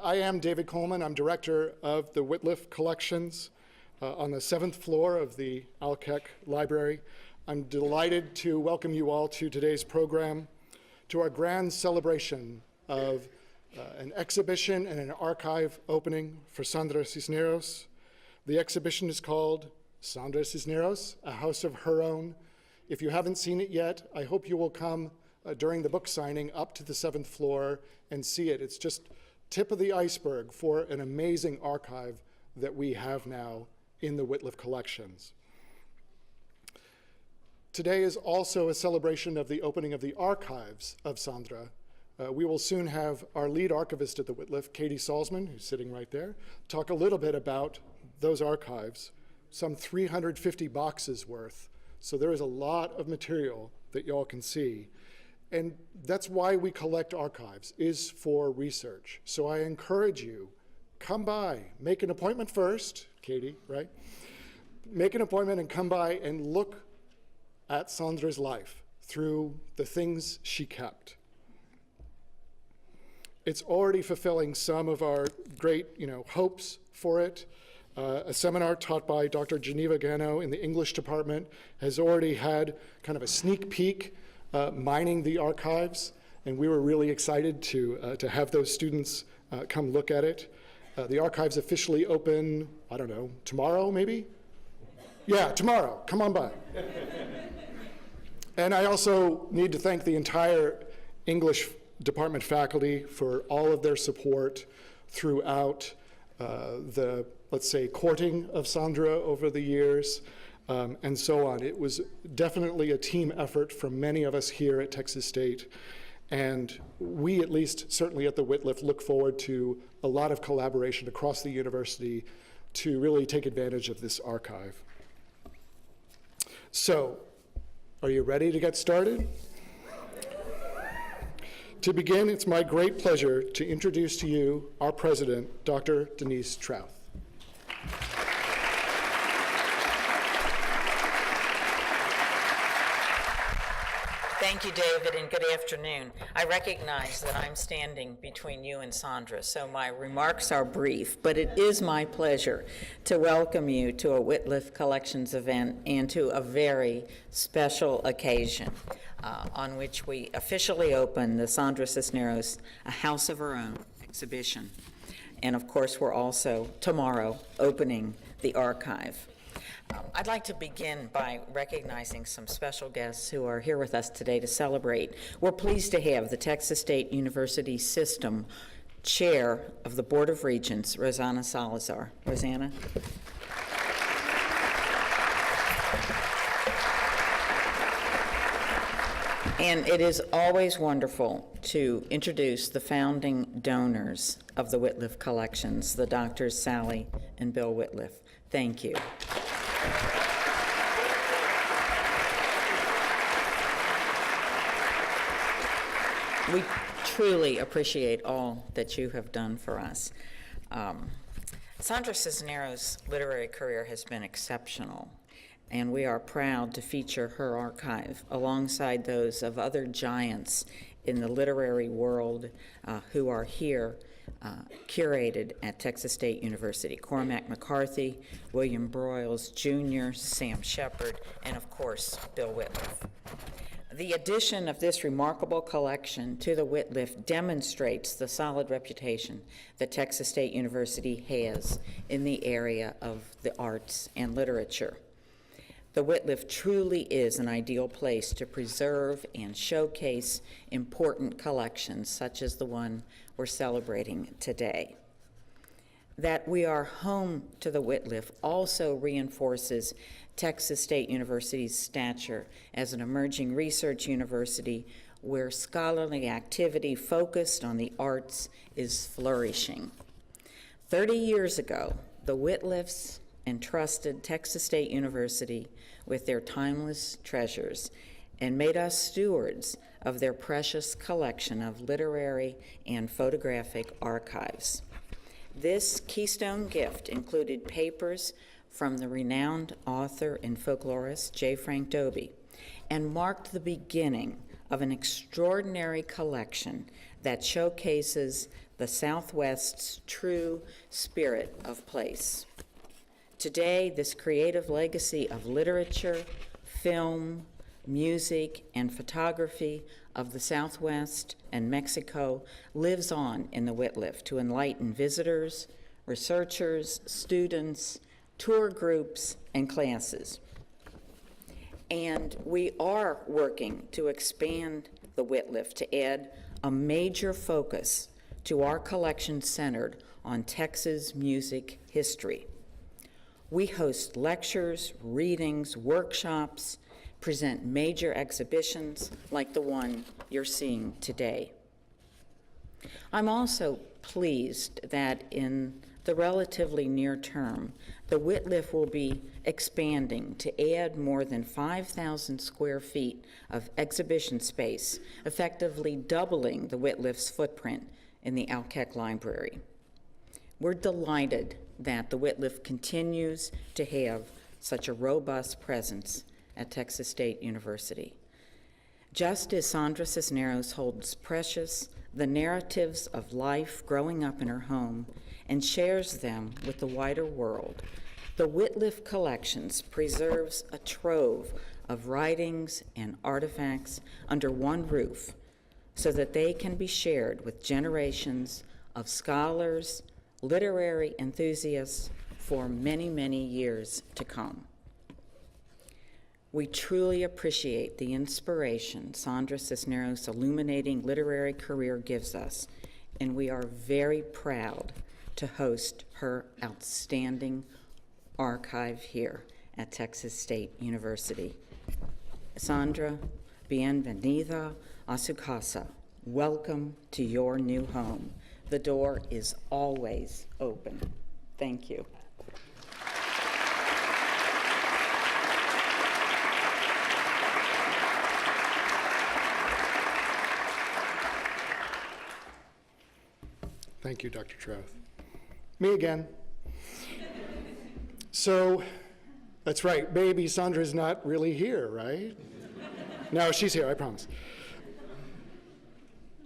I am David Coleman. I'm director of the Wittliff collections on the 7th floor of the Alkeck Library. I'm delighted to welcome you all to today's program, to our grand celebration of an exhibition and an archive opening for Sandra Cisneros. The exhibition is called Sandra Cisneros, A House of Her Own. If you haven't seen it yet, I hope you will come during the book signing up to the 7th floor and see it. It's just tip of the iceberg for an amazing archive that we have now in the Wittliff collections. Today is also a celebration of the opening of the archives of Sandra. We will soon have our lead archivist at the Wittliff, Katie Salzman, who's sitting right there, talk a little bit about those archives, some 350 boxes worth. So there is a lot of material that y'all can see. And that's why we collect archives, is for research. So I encourage you, come by, make an appointment first, Katie, right? Make an appointment and come by and look at Sandra's life through the things she kept. It's already fulfilling some of our great, hopes for it. A seminar taught by Dr. Geneva Gano in the English department has already had kind of a sneak peek mining the archives, and we were really excited to have those students come look at it. The archives officially open, I don't know, tomorrow maybe? Yeah, tomorrow, come on by. And I also need to thank the entire English department faculty for all of their support throughout the, let's say, courting of Sandra over the years. And so on. It was definitely a team effort from many of us here at Texas State. And we, at least, certainly at the Wittliff, look forward to a lot of collaboration across the university to really take advantage of this archive. So, are you ready to get started? To begin, it's my great pleasure to introduce to you our president, Dr. Denise Trouth. Thank you, David, and good afternoon. I recognize that I'm standing between you and Sandra, so my remarks are brief, but it is my pleasure to welcome you to a Wittliff Collections event and to a very special occasion on which we officially open the Sandra Cisneros, A House of Her Own exhibition. And of course, we're also tomorrow opening the archive. I'd like to begin by recognizing some special guests who are here with us today to celebrate. We're pleased to have the Texas State University System Chair of the Board of Regents, Rosanna Salazar. Rosanna? And it is always wonderful to introduce the founding donors of the Wittliff collections, the Doctors Sally and Bill Wittliff. Thank you. We truly appreciate all that you have done for us. Sandra Cisneros' literary career has been exceptional, and we are proud to feature her archive alongside those of other giants in the literary world who are here curated at Texas State University. Cormac McCarthy, William Broyles Jr., Sam Shepard, and of course, Bill Wittliff. The addition of this remarkable collection to the Wittliff demonstrates the solid reputation that Texas State University has in the area of the arts and literature. The Wittliff truly is an ideal place to preserve and showcase important collections such as the one we're celebrating today. That we are home to the Wittliff also reinforces Texas State University's stature as an emerging research university where scholarly activity focused on the arts is flourishing. 30 years ago, the Wittliffs entrusted Texas State University with their timeless treasures and made us stewards of their precious collection of literary and photographic archives. This keystone gift included papers from the renowned author and folklorist J. Frank Dobie and marked the beginning of an extraordinary collection that showcases the Southwest's true spirit of place. Today, this creative legacy of literature, film, music, and photography of the Southwest and Mexico lives on in the Wittliff to enlighten visitors, researchers, students, tour groups, and classes. And we are working to expand the Wittliff to add a major focus to our collection centered on Texas music history. We host lectures, readings, workshops, present major exhibitions like the one you're seeing today. I'm also pleased that in the relatively near term, the Wittliff will be expanding to add more than 5,000 square feet of exhibition space, effectively doubling the Wittliff's footprint in the Alkek Library. We're delighted that the Wittliff continues to have such a robust presence at Texas State University. Just as Sandra Cisneros holds precious the narratives of life growing up in her home and shares them with the wider world, the Wittliff Collections preserves a trove of writings and artifacts under one roof so that they can be shared with generations of scholars, literary enthusiasts for many, many years to come. We truly appreciate the inspiration Sandra Cisneros' illuminating literary career gives us, and we are very proud to host her outstanding archive here at Texas State University. Sandra, bienvenida a su casa. Welcome to your new home. The door is always open. Thank you. Thank you, Dr. Troth. Me again. So, that's right, baby Sandra's not really here, right? No, she's here, I promise.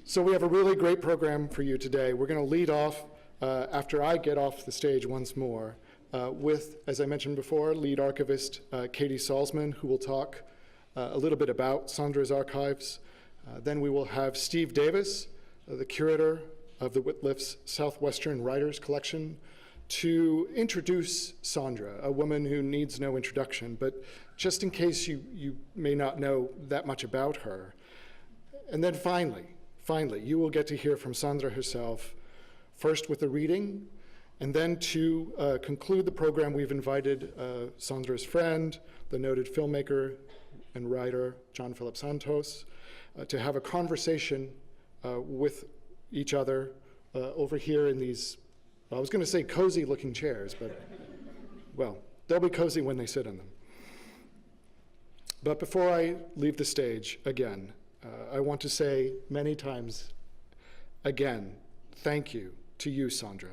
So we have a really great program for you today. We're going to lead off, after I get off the stage once more, with, as I mentioned before, lead archivist Katie Salzman, who will talk a little bit about Sandra's archives. Then we will have Steve Davis, the curator of the Wittliff's Southwestern Writers Collection, to introduce Sandra, a woman who needs no introduction, but just in case you may not know that much about her. And then finally, you will get to hear from Sandra herself, first with a reading, and then to conclude the program, we've invited Sandra's friend, the noted filmmaker and writer, John Phillip Santos, to have a conversation with each other over here in these, I was going to say cozy looking chairs, but, well, they'll be cozy when they sit in them. But before I leave the stage again, I want to say many times again, thank you to you, Sandra.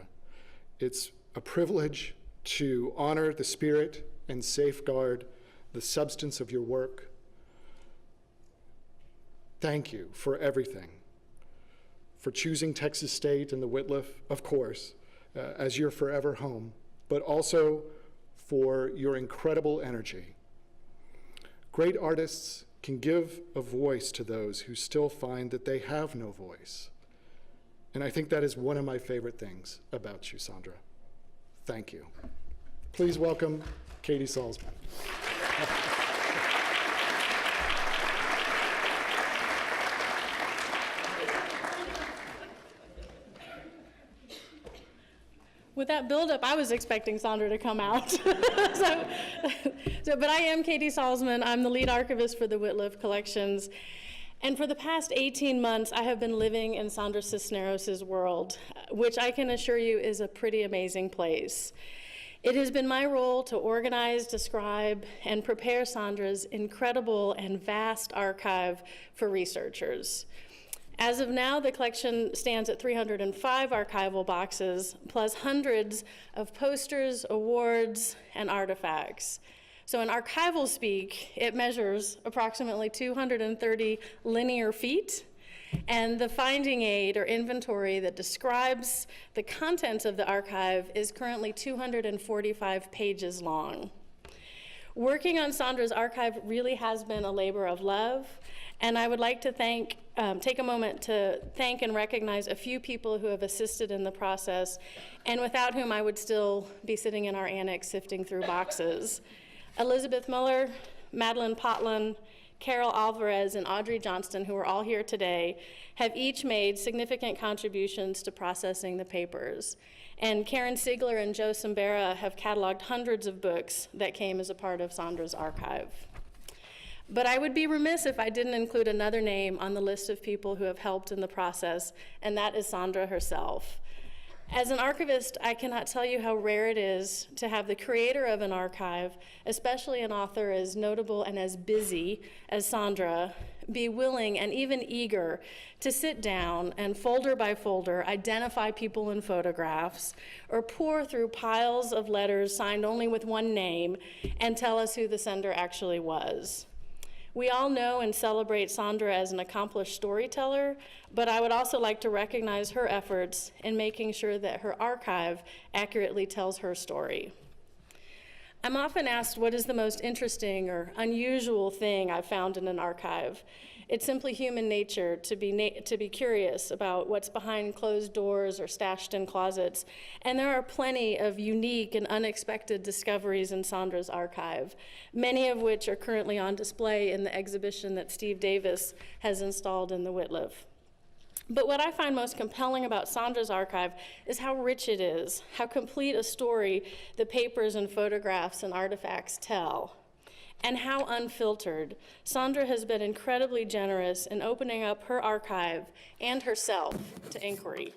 It's a privilege to honor the spirit and safeguard the substance of your work. Thank you for everything, for choosing Texas State and the Wittliff, of course, as your forever home, but also for your incredible energy. Great artists can give a voice to those who still find that they have no voice. And I think that is one of my favorite things about you, Sandra. Thank you. Please welcome Katie Salzman. With that buildup, I was expecting Sandra to come out. But I am Katie Salzman. I'm the lead archivist for the Wittliff Collections. And for the past 18 months, I have been living in Sandra Cisneros' world, which I can assure you is a pretty amazing place. It has been my role to organize, describe, and prepare Sandra's incredible and vast archive for researchers. As of now, the collection stands at 305 archival boxes, plus hundreds of posters, awards, and artifacts. So in archival speak, it measures approximately 230 linear feet, And the finding aid or inventory that describes the contents of the archive is currently 245 pages long. Working on Sandra's archive really has been a labor of love, and I would like to take a moment to thank and recognize a few people who have assisted in the process, and without whom I would still be sitting in our annex sifting through boxes. Elizabeth Muller, Madeline Potlin, Carol Alvarez, and Audrey Johnston, who are all here today, have each made significant contributions to processing the papers. And Karen Sigler and Joe Simbera have cataloged hundreds of books that came as a part of Sandra's archive. But I would be remiss if I didn't include another name on the list of people who have helped in the process, and that is Sandra herself. As an archivist, I cannot tell you how rare it is to have the creator of an archive, especially an author as notable and as busy as Sandra, be willing and even eager to sit down and folder by folder identify people in photographs or pore through piles of letters signed only with one name and tell us who the sender actually was. We all know and celebrate Sandra as an accomplished storyteller, but I would also like to recognize her efforts in making sure that her archive accurately tells her story. I'm often asked what is the most interesting or unusual thing I've found in an archive. It's simply human nature to be curious about what's behind closed doors or stashed in closets, and there are plenty of unique and unexpected discoveries in Sandra's archive, many of which are currently on display in the exhibition that Steve Davis has installed in the Wittliff. But what I find most compelling about Sandra's archive is how rich it is, how complete a story the papers and photographs and artifacts tell, and how unfiltered. Sandra has been incredibly generous in opening up her archive and herself to inquiry.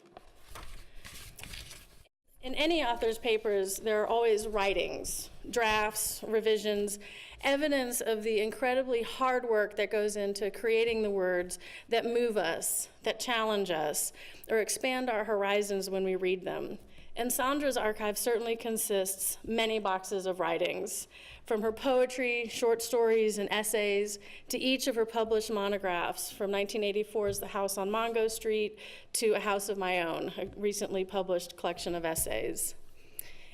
In any author's papers, there are always writings, drafts, revisions, evidence of the incredibly hard work that goes into creating the words that move us, that challenge us, or expand our horizons when we read them. And Sandra's archive certainly consists many boxes of writings, from her poetry, short stories, and essays, to each of her published monographs, from 1984's The House on Mongo Street to A House of My Own, a recently published collection of essays.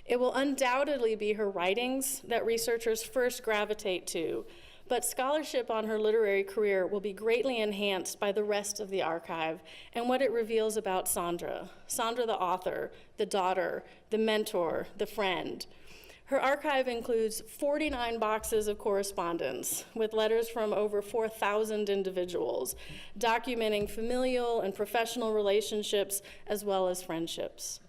It will undoubtedly be her writings that researchers first gravitate to, but scholarship on her literary career will be greatly enhanced by the rest of the archive and what it reveals about Sandra the author, the daughter, the mentor, the friend. Her archive includes 49 boxes of correspondence with letters from over 4,000 individuals, documenting familial and professional relationships as well as friendships.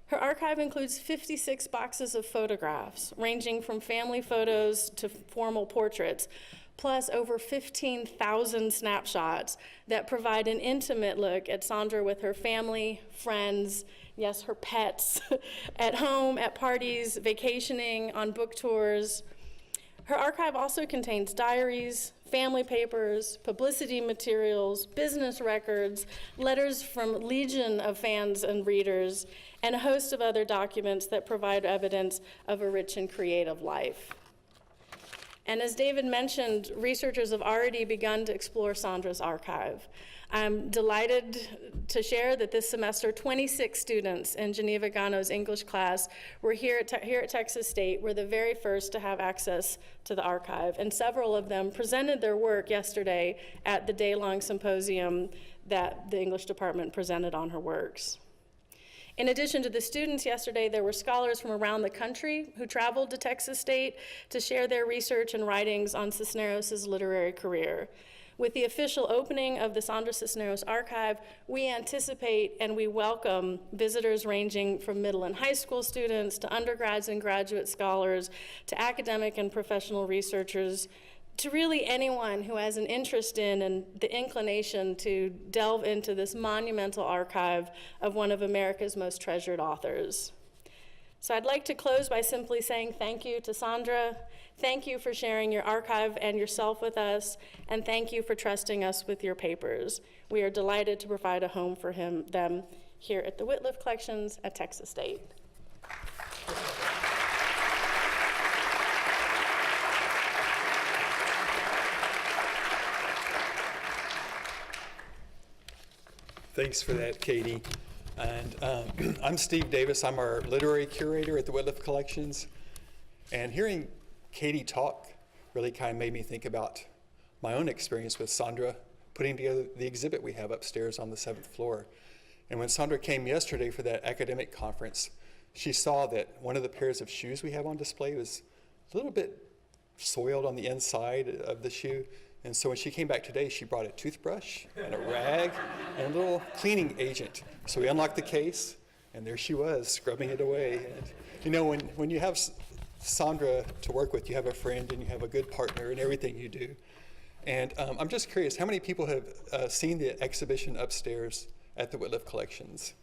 Her archive includes 56 boxes of photographs, ranging from family photos to formal portraits, plus over 15,000 snapshots that provide an intimate look at Sandra with her family, friends, yes, her pets, at home, at parties, vacationing, on book tours. Her archive also contains diaries, family papers, publicity materials, business records, letters from legion of fans and readers, and a host of other documents that provide evidence of a rich and creative life. And as David mentioned, researchers have already begun to explore Sandra's archive. I'm delighted to share that this semester, 26 students in Geneva Gano's English class were here at Texas State, were the very first to have access to the archive, and several of them presented their work yesterday at the day-long symposium that the English department presented on her works. In addition to the students yesterday, there were scholars from around the country who traveled to Texas State to share their research and writings on Cisneros' literary career. With the official opening of the Sandra Cisneros archive, we anticipate and we welcome visitors ranging from middle and high school students to undergrads and graduate scholars to academic and professional researchers, to really anyone who has an interest in and the inclination to delve into this monumental archive of one of America's most treasured authors. So I'd like to close by simply saying thank you to Sandra. Thank you for sharing your archive and yourself with us, and thank you for trusting us with your papers. We are delighted to provide a home for them here at the Wittliff Collections at Texas State. Thanks for that, Katie. And I'm Steve Davis. I'm our literary curator at the Wittliff Collections. And hearing Katie talk really kind of made me think about my own experience with Sandra putting together the exhibit we have upstairs on the 7th floor. And when Sandra came yesterday for that academic conference, she saw that one of the pairs of shoes we have on display was a little bit soiled on the inside of the shoe. And so when she came back today, she brought a toothbrush and a rag and a little cleaning agent. So we unlocked the case, and there she was, scrubbing it away. And, you know, when you have Sandra to work with, you have a friend and you have a good partner in everything you do. And I'm just curious, how many people have seen the exhibition upstairs at the Wittliff Collections?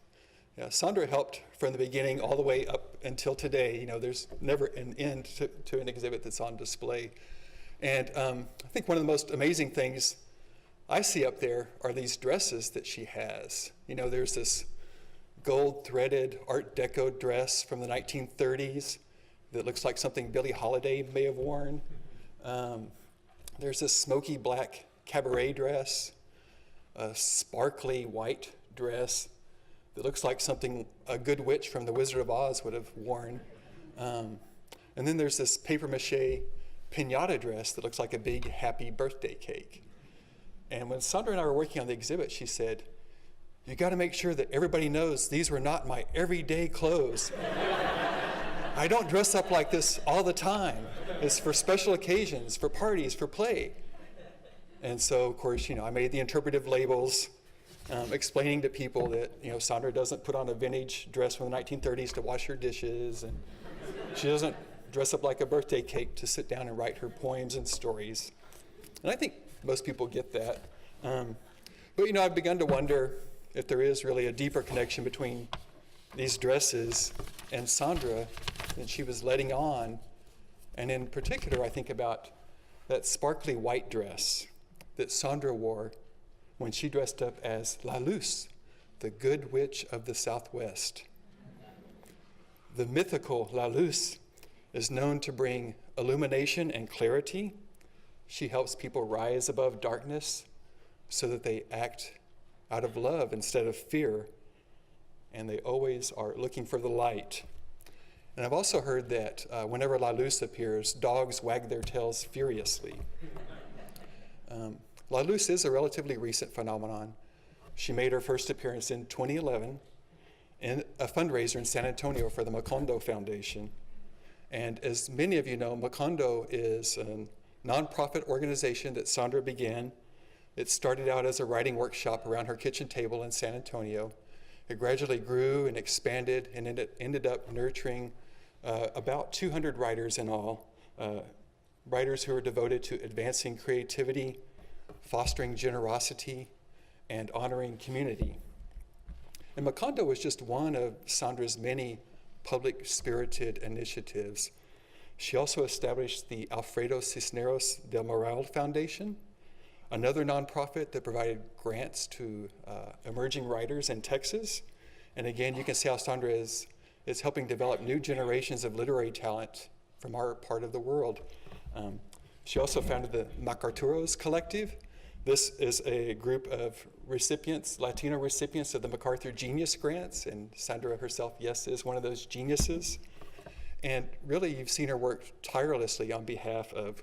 Yeah, Sandra helped from the beginning all the way up until today. You know, there's never an end to an exhibit that's on display. And I think one of the most amazing things I see up there are these dresses that she has. You know, there's this gold threaded Art Deco dress from the 1930s that looks like something Billie Holiday may have worn. There's this smoky black cabaret dress, a sparkly white dress that looks like something a good witch from The Wizard of Oz would have worn. And then there's this papier-mâché piñata dress that looks like a big happy birthday cake. And when Sandra and I were working on the exhibit, she said, "You got to make sure that everybody knows these were not my everyday clothes. I don't dress up like this all the time. It's for special occasions, for parties, for play." And so, of course, you know, I made the interpretive labels, explaining to people that, you know, Sandra doesn't put on a vintage dress from the 1930s to wash her dishes, and she doesn't dress up like a birthday cake to sit down and write her poems and stories. And I think most people get that. But, you know, I've begun to wonder if there is really a deeper connection between these dresses and Sandra that she was letting on. And in particular, I think about that sparkly white dress that Sandra wore when she dressed up as La Luz, the good witch of the Southwest. The mythical La Luz is known to bring illumination and clarity. She helps people rise above darkness so that they act out of love instead of fear, and they always are looking for the light. And I've also heard that whenever La Luz appears, dogs wag their tails furiously. La Luz is a relatively recent phenomenon. She made her first appearance in 2011 in a fundraiser in San Antonio for the Macondo Foundation. And as many of you know, Macondo is a nonprofit organization that Sandra began. It started out as a writing workshop around her kitchen table in San Antonio. It gradually grew and expanded and ended up nurturing about 200 writers in all, writers who are devoted to advancing creativity, fostering generosity, and honoring community. And Macondo was just one of Sandra's many public-spirited initiatives. She also established the Alfredo Cisneros del Moral Foundation, another nonprofit that provided grants to emerging writers in Texas. And again, you can see how Sandra is helping develop new generations of literary talent from our part of the world. She also founded the MacArturos Collective. This is a group of recipients, Latino recipients of the MacArthur Genius Grants, and Sandra herself, yes, is one of those geniuses. And really, you've seen her work tirelessly on behalf of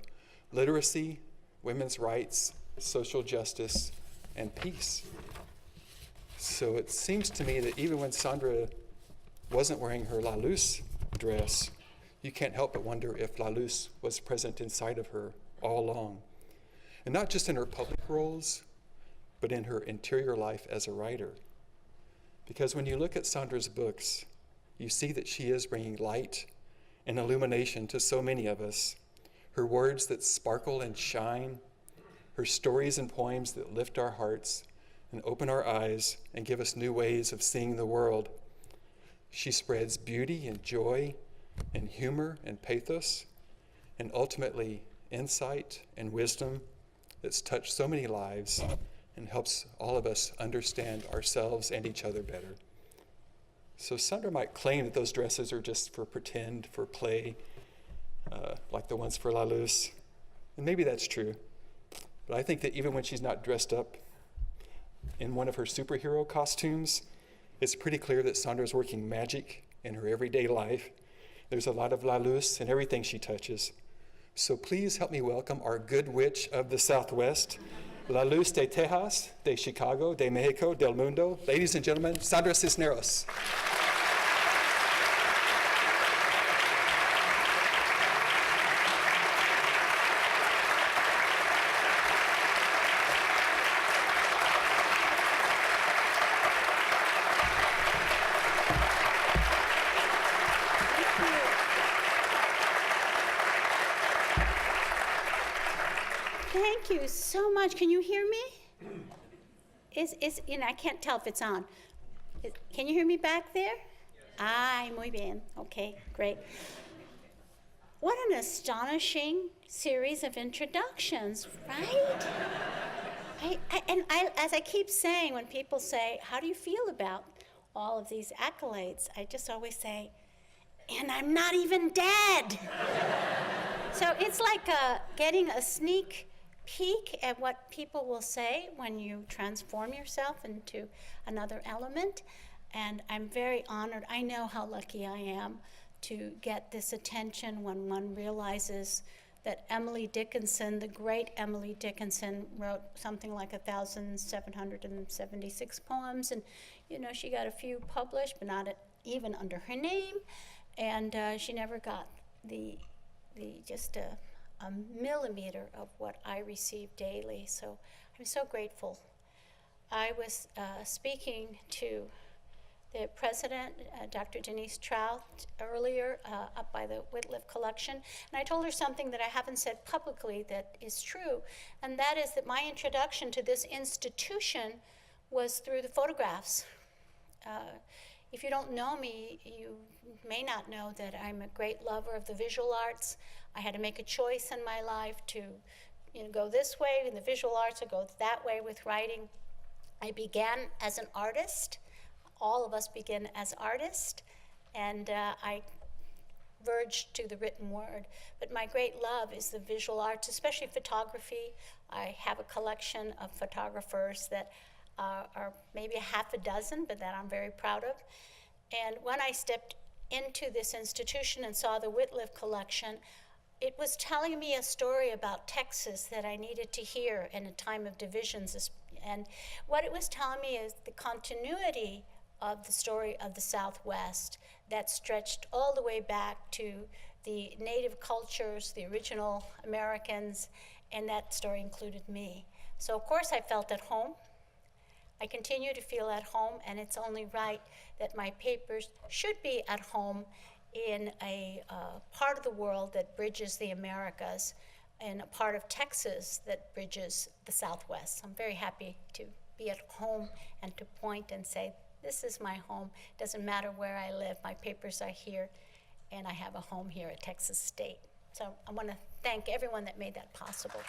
literacy, women's rights, social justice, and peace. So it seems to me that even when Sandra wasn't wearing her La Luz dress, you can't help but wonder if La Luz was present inside of her all along. And not just in her public roles, but in her interior life as a writer. Because when you look at Sandra's books, you see that she is bringing light and illumination to so many of us. Her words that sparkle and shine, her stories and poems that lift our hearts and open our eyes and give us new ways of seeing the world. She spreads beauty and joy and humor and pathos, and ultimately insight and wisdom that's touched so many lives and helps all of us understand ourselves and each other better. So Sandra might claim that those dresses are just for pretend, for play, like the ones for La Luz. And maybe that's true. But I think that even when she's not dressed up, in one of her superhero costumes. It's pretty clear that Sandra's working magic in her everyday life. There's a lot of la luz in everything she touches. So please help me welcome our good witch of the Southwest, La Luz de Texas, de Chicago, de Mexico, del mundo. Ladies and gentlemen, Sandra Cisneros. Thank you so much. Can you hear me? I can't tell if it's on. Can you hear me back there? Ay, muy bien. Okay, great. What an astonishing series of introductions, right? As I keep saying, when people say, how do you feel about all of these accolades? I just always say, and I'm not even dead. So it's like getting a sneak peek at what people will say when you transform yourself into another element. And I'm very honored. I know how lucky I am to get this attention when one realizes that Emily Dickinson, the great Emily Dickinson, wrote something like 1,776 poems. And, she got a few published, but not even under her name. And she never got just a millimeter of what I receive daily. So I'm so grateful. I was speaking to the president, Dr. Denise Trout, earlier up by the Wittliff collection, and I told her something that I haven't said publicly that is true, and that is that my introduction to this institution was through the photographs. If you don't know me, you may not know that I'm a great lover of the visual arts. I had to make a choice in my life to go this way in the visual arts or go that way with writing. I began as an artist. All of us begin as artists, and I verged to the written word. But my great love is the visual arts, especially photography. I have a collection of photographers that are maybe a half a dozen, but that I'm very proud of. And when I stepped into this institution and saw the Wittliff collection, it was telling me a story about Texas that I needed to hear in a time of divisions. And what it was telling me is the continuity of the story of the Southwest that stretched all the way back to the native cultures, the original Americans, and that story included me. So of course I felt at home. I continue to feel at home, and it's only right that my papers should be at home in a part of the world that bridges the Americas and a part of Texas that bridges the Southwest. I'm very happy to be at home and to point and say, this is my home. Doesn't matter where I live, my papers are here, and I have a home here at Texas State. So I want to thank everyone that made that possible.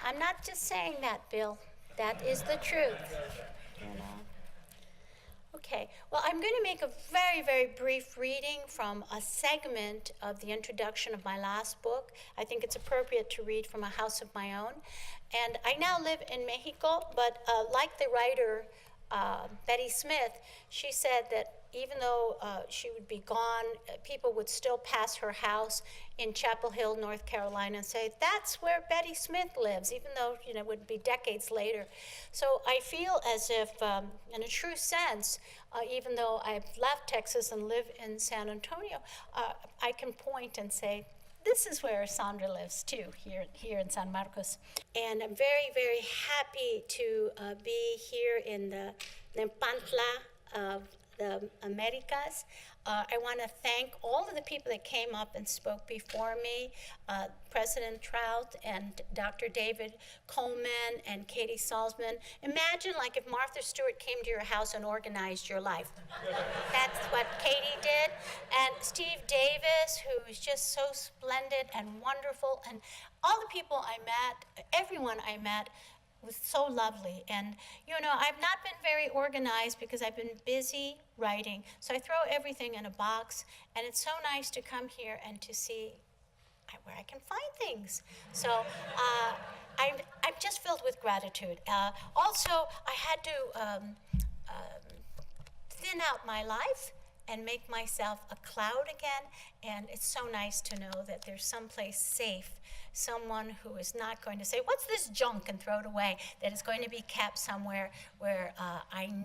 I'm not just saying that, Bill. That is the truth. Okay, well, I'm going to make a very, very brief reading from a segment of the introduction of my last book. I think it's appropriate to read from a house of my own. And I now live in Mexico, but like the writer Betty Smith, she said that even though she would be gone, people would still pass her house in Chapel Hill, North Carolina, and say, that's where Betty Smith lives, even though it would be decades later. So I feel as if, in a true sense, even though I've left Texas and live in San Antonio, I can point and say, this is where Sandra lives too, here in San Marcos. And I'm very, very happy to be here in the Nepantla of the Americas. I want to thank all of the people that came up and spoke before me, President Trout and Dr. David Coleman and Katie Salzman. Imagine like if Martha Stewart came to your house and organized your life. That's what Katie did. And Steve Davis, who is just so splendid and wonderful. And all the people I met, everyone I met, was so lovely. And, you know, I've not been very organized because I've been busy writing. So I throw everything in a box, and it's so nice to come here and to see where I can find things. So I'm just filled with gratitude. Also, I had to thin out my life and make myself a cloud again. And it's so nice to know that there's someplace safe, someone who is not going to say, "What's this junk?" and throw it away, that is going to be kept somewhere where I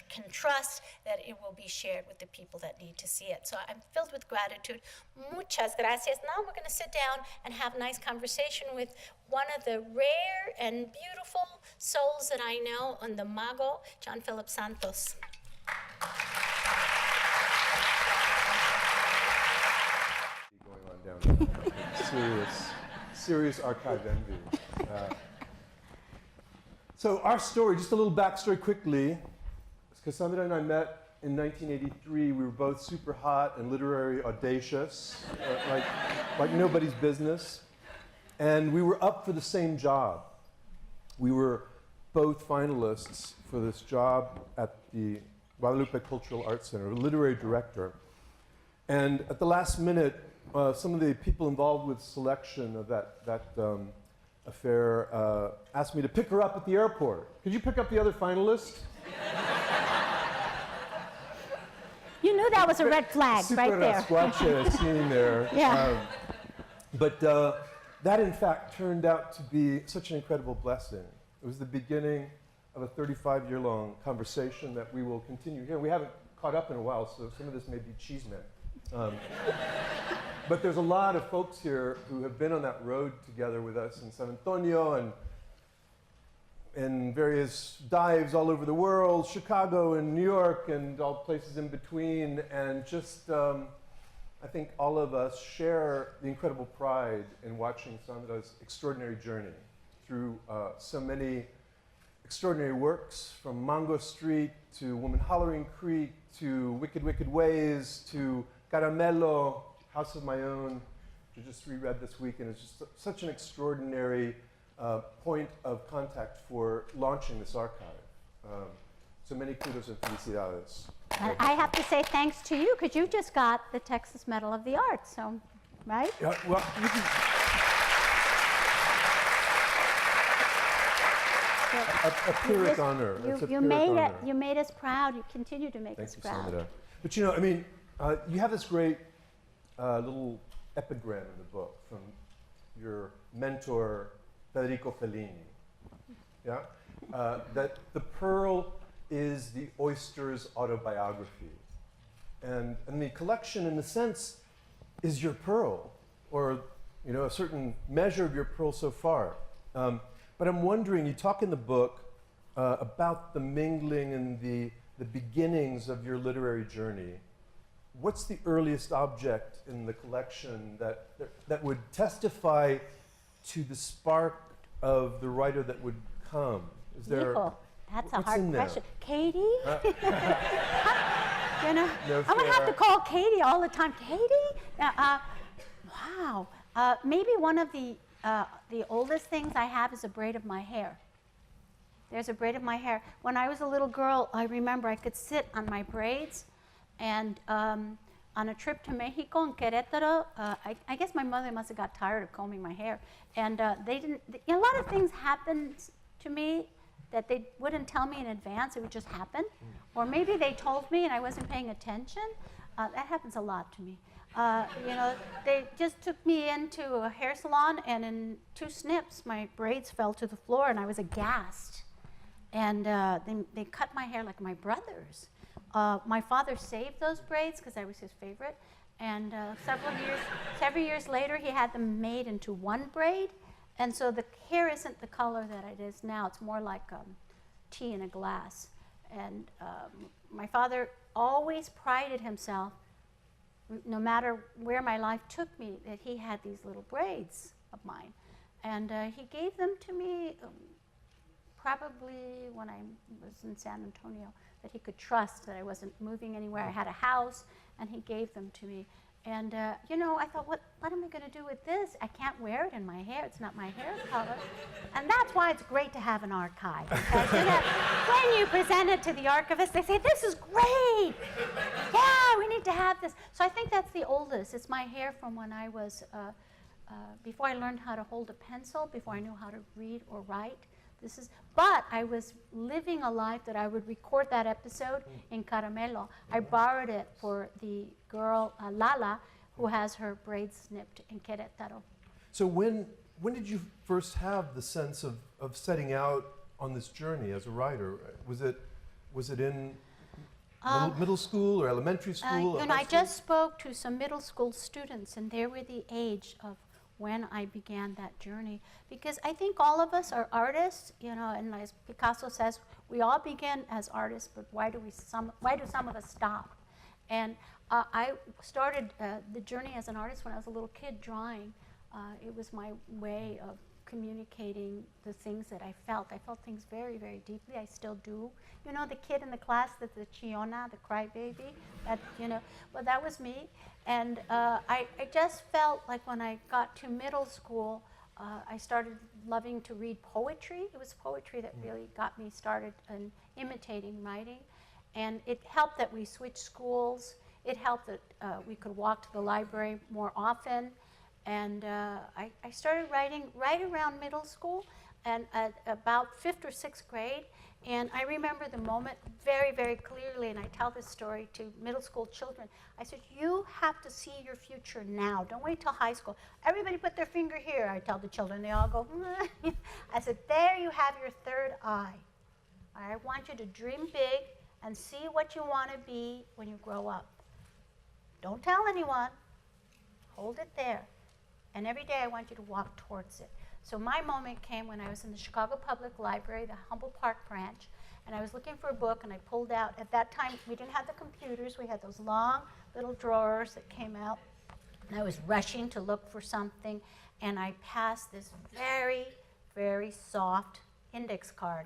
can trust that it will be shared with the people that need to see it. So I'm filled with gratitude. Muchas gracias. Now we're going to sit down and have a nice conversation with one of the rare and beautiful souls that I know on the Mago, John Phillip Santos. Going on down there. Serious archive envy. So our story, just a little backstory quickly. Cassandra and I met in 1983. We were both super hot and literary audacious, like nobody's business. And we were up for the same job. We were both finalists for this job at the Guadalupe Cultural Arts Center, literary director. And at the last minute, some of the people involved with selection of that affair asked me to pick her up at the airport. Could you pick up the other finalists? You knew that was a red flag right there. Super scene there. Yeah. But that, in fact, turned out to be such an incredible blessing. It was the beginning of a 35-year-long conversation that we will continue here. We haven't caught up in a while, so some of this may be cheeseman. But there's a lot of folks here who have been on that road together with us in San Antonio and in various dives all over the world, Chicago and New York and all places in between. And just, I think all of us share the incredible pride in watching Sandra's extraordinary journey through so many extraordinary works, from Mango Street to Woman Hollering Creek to Wicked Wicked Ways to Caramello, House of My Own, which I just reread this week, and it's just such an extraordinary point of contact for launching this archive. So many kudos and felicidades. And I have to say thanks to you, because you just got the Texas Medal of the Arts, so, right? Yeah, well, you can, a Pyrrhic honor. It's a You Pyrrhic made honor. it. You made us proud. You continue to make us Thank you, proud. Sandra. But you know, I mean, you have this great little epigram in the book from your mentor, Federico Fellini. Yeah? That the pearl is the oyster's autobiography. And the collection, in a sense, is your pearl, or you know, a certain measure of your pearl so far. But I'm wondering, you talk in the book about the mingling and the beginnings of your literary journey. What's the earliest object in the collection that would testify to the spark of the writer that would come? Is there? Nico, that's a what's hard in there? question. Katie? You know, No I'm gonna have fair. to call Katie all the time. Katie? Wow. Maybe one of the oldest things I have is a braid of my hair. There's a braid of my hair. When I was a little girl, I remember I could sit on my braids, and on a trip to Mexico in Querétaro, I guess my mother must have got tired of combing my hair, and they didn't. A lot of things happened to me that they wouldn't tell me in advance. It would just happen, or maybe they told me and I wasn't paying attention. That happens a lot to me. You know, they just took me into a hair salon, and in 2 snips, my braids fell to the floor, and I was aghast. And they cut my hair like my brother's. My father saved those braids because I was his favorite. And several years later, he had them made into 1 braid. And so the hair isn't the color that it is now. It's more like tea in a glass. And my father always prided himself, no matter where my life took me, that he had these little braids of mine. And he gave them to me probably when I was in San Antonio, that he could trust that I wasn't moving anywhere. I had a house, and he gave them to me. And, I thought, what am I going to do with this? I can't wear it in my hair. It's not my hair color. And that's why it's great to have an archive. Because, when you present it to the archivist, they say, this is great. Yeah, we need to have this. So I think that's the oldest. It's my hair from when I was, before I learned how to hold a pencil, before I knew how to read or write. But I was living a life that I would record that episode in Caramelo. I borrowed it for the girl, Lala, who has her braids snipped in Querétaro. So when did you first have the sense of setting out on this journey as a writer? Was it in middle school or elementary school? I just spoke to some middle school students, and they were the age of when I began that journey. Because I think all of us are artists, and as Picasso says, we all begin as artists, but why do some of us stop? And I started the journey as an artist when I was a little kid drawing. It was my way of communicating the things that I felt. I felt things very, very deeply. I still do. The kid in the class that's the chillona, the crybaby, well, that was me. And I just felt like when I got to middle school, I started loving to read poetry. It was poetry that really got me started in imitating writing. And it helped that we switched schools. It helped that we could walk to the library more often. And I started writing right around middle school and at about 5th or 6th grade. And I remember the moment very, very clearly, and I tell this story to middle school children. I said, you have to see your future now. Don't wait till high school. Everybody put their finger here, I tell the children. They all go, I said, there you have your third eye. I want you to dream big and see what you want to be when you grow up. Don't tell anyone. Hold it there. And every day I want you to walk towards it. So my moment came when I was in the Chicago Public Library, the Humboldt Park branch, and I was looking for a book, and I pulled out, at that time, we didn't have the computers, we had those long little drawers that came out, and I was rushing to look for something, and I passed this very, very soft index card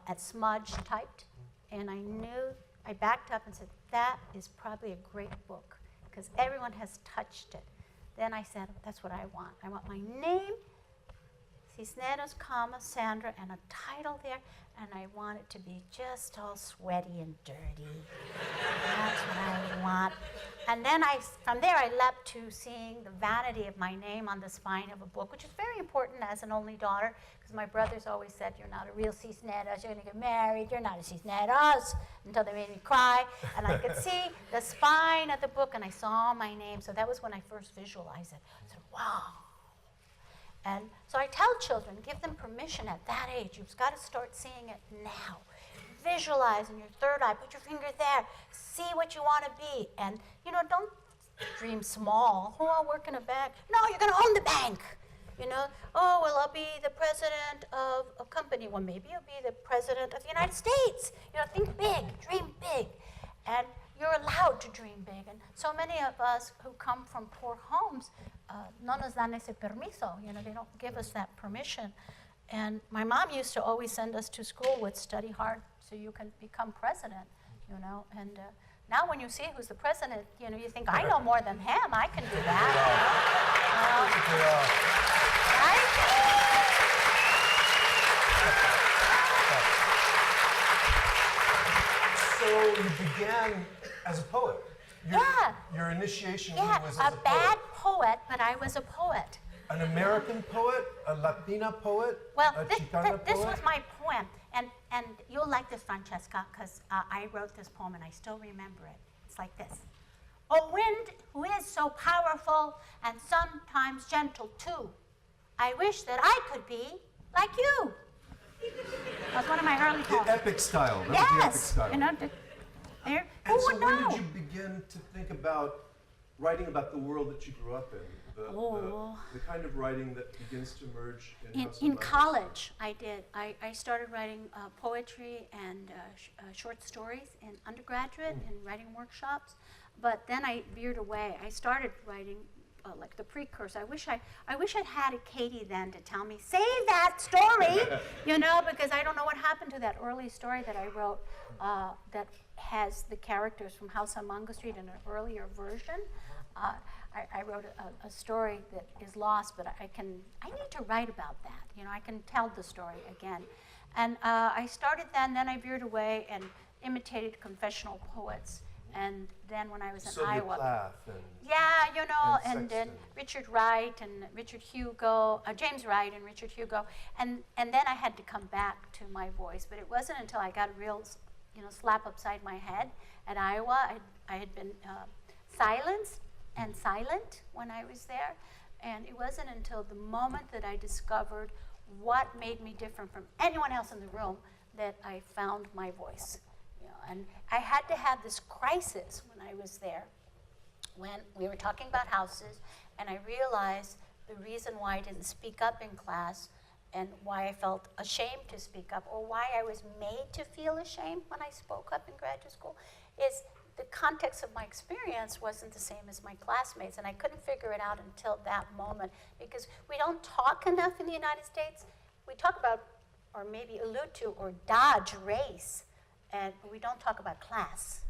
at smudge typed, and I backed up and said, that is probably a great book, because everyone has touched it. Then I said, that's what I want. I want my name, Cisneros, Sandra, and a title there, and I want it to be just all sweaty and dirty. That's what I want. And then from there, I leapt to seeing the vanity of my name on the spine of a book, which is very important as an only daughter, because my brothers always said, you're not a real Cisneros, you're going to get married, you're not a Cisneros, until they made me cry. And I could see the spine of the book, and I saw my name, so that was when I first visualized it. I said, wow. And so I tell children, give them permission at that age. You've got to start seeing it now. Visualize in your third eye. Put your finger there. See what you want to be. And, don't dream small. Oh, I'll work in a bank. No, you're going to own the bank. Oh, well, I'll be the president of a company. Well, maybe you'll be the president of the United States. Think big. Dream big. And you're allowed to dream big. And so many of us who come from poor homes, no nos dan ese permiso. They don't give us that permission. And my mom used to always send us to school with study hard so you can become president, And now when you see who's the president, you think, I know more than him. I can do that. Right? So you began as a poet. Your initiation was as a poet. A bad poet, but I was a poet. An American poet, a Latina poet, well, a Chicana poet? This was my poem, and you'll like this, Francesca, because I wrote this poem and I still remember it. It's like this. O wind, who is so powerful and sometimes gentle too, I wish that I could be like you. That was one of my early poems. The epic style. That was the epic style. Who would know? When did you begin to think about writing about the world that you grew up in? The kind of writing that begins to emerge in college. I did. I started writing poetry and short stories in undergraduate and writing workshops, but then I veered away. I started writing like the precursor. I wish I'd had a Katie then to tell me, save that story, because I don't know what happened to that early story that I wrote that has the characters from House on Mango Street in an earlier version. I wrote a story that is lost, but I need to write about that. You know, I can tell the story again. And I started then I veered away and imitated confessional poets. And then when I was in Sylvia Iowa, Plath and yeah, you know, and then Sexton. Richard Wright and Richard Hugo, James Wright and Richard Hugo, and then I had to come back to my voice. But it wasn't until I got a real, you know, slap upside my head at Iowa. I had been silenced and silent when I was there, and it wasn't until the moment that I discovered what made me different from anyone else in the room that I found my voice. And I had to have this crisis when I was there, when we were talking about houses, and I realized the reason why I didn't speak up in class and why I felt ashamed to speak up, or why I was made to feel ashamed when I spoke up in graduate school, is the context of my experience wasn't the same as my classmates, and I couldn't figure it out until that moment, because we don't talk enough in the United States. We talk about, or maybe allude to, or dodge race, and we don't talk about class.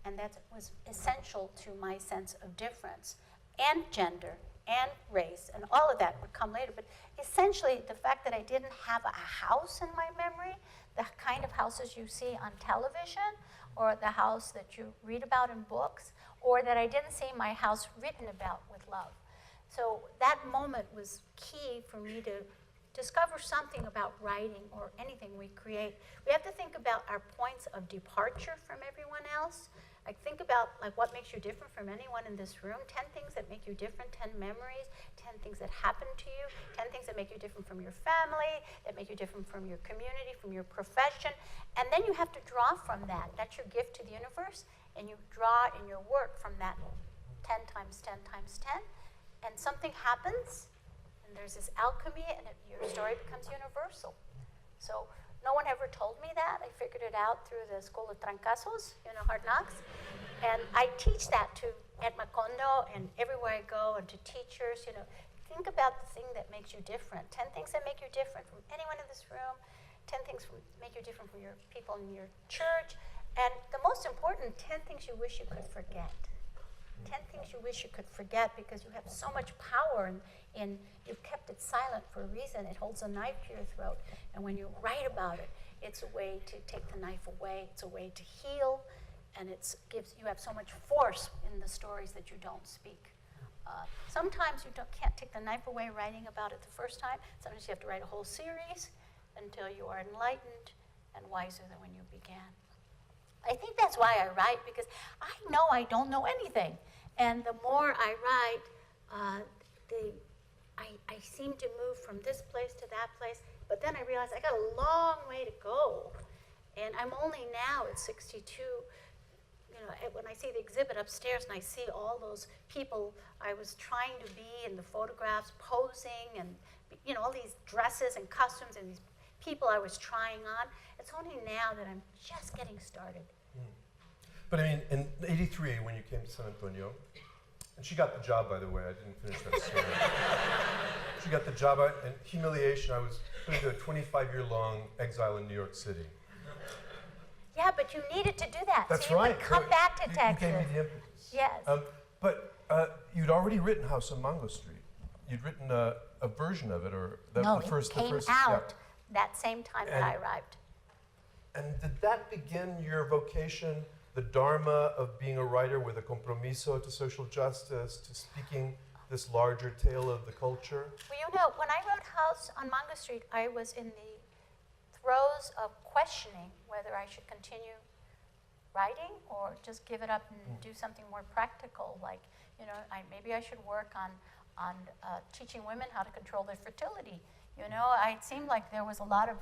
And that was essential to my sense of difference, and gender, and race, and all of that would come later. But essentially, the fact that I didn't have a house in my memory, the kind of houses you see on television, or the house that you read about in books, or that I didn't see my house written about with love. So that moment was key for me to discover something about writing or anything we create. We have to think about our points of departure from everyone else. Like, think about what makes you different from anyone in this room. 10 things that make you different, 10 memories, 10 things that happen to you, 10 things that make you different from your family, that make you different from your community, from your profession. And then you have to draw from that. That's your gift to the universe. And you draw in your work from that 10 times 10 times 10. And something happens. And there's this alchemy, and your story becomes universal. So no one ever told me that. I figured it out through the School of Trancazos, you know, Hard Knocks. And I teach that at Macondo and everywhere I go, and to teachers, you know, think about the thing that makes you different. 10 things that make you different from anyone in this room, 10 things make you different from your people in your church, and the most important, 10 things you wish you could forget. 10 things you wish you could forget, because you have so much power, and you've kept it silent for a reason. It holds a knife to your throat, and when you write about it, it's a way to take the knife away. It's a way to heal, and you have so much force in the stories that you don't speak. Sometimes you can't take the knife away writing about it the first time. Sometimes you have to write a whole series until you are enlightened and wiser than when you began. I think that's why I write, because I know I don't know anything. And the more I write, I seem to move from this place to that place, but then I realize I got a long way to go. And I'm only now at 62, you know, when I see the exhibit upstairs and I see all those people I was trying to be in the photographs, posing, and, you know, all these dresses and costumes and these people I was trying on, it's only now that I'm just getting started. But I mean, in '83, when you came to San Antonio, and she got the job, by the way, I didn't finish that story. She got the job, and humiliation, I was put into a 25-year-long exile in New York City. Yeah, but you needed to do that. That's so you right. would come back to Texas. You gave me the impetus. Yes. But you'd already written House on Mango Street. You'd written a version of it, or the first. It came out that same time that I arrived. And did that begin your vocation, the dharma of being a writer with a compromiso to social justice, to speaking this larger tale of the culture? Well, you know, when I wrote House on Mango Street, I was in the throes of questioning whether I should continue writing or just give it up and do something more practical, like, you know, maybe I should work on teaching women how to control their fertility. You know, it seemed like there was a lot of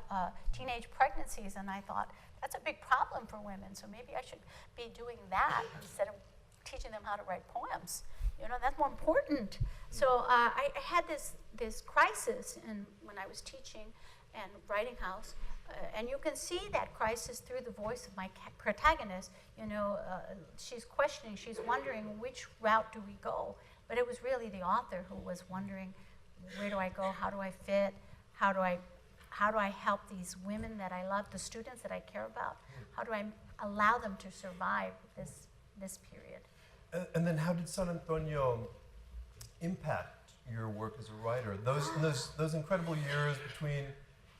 teenage pregnancies, and I thought, that's a big problem for women, so maybe I should be doing that instead of teaching them how to write poems. You know, that's more important. So I had this crisis when I was teaching and writing House, and you can see that crisis through the voice of my protagonist. You know, she's questioning, she's wondering, which route do we go? But it was really the author who was wondering, where do I go? How do I fit? How do I help these women that I love, the students that I care about? How do I allow them to survive this period? And then how did San Antonio impact your work as a writer? Those incredible years between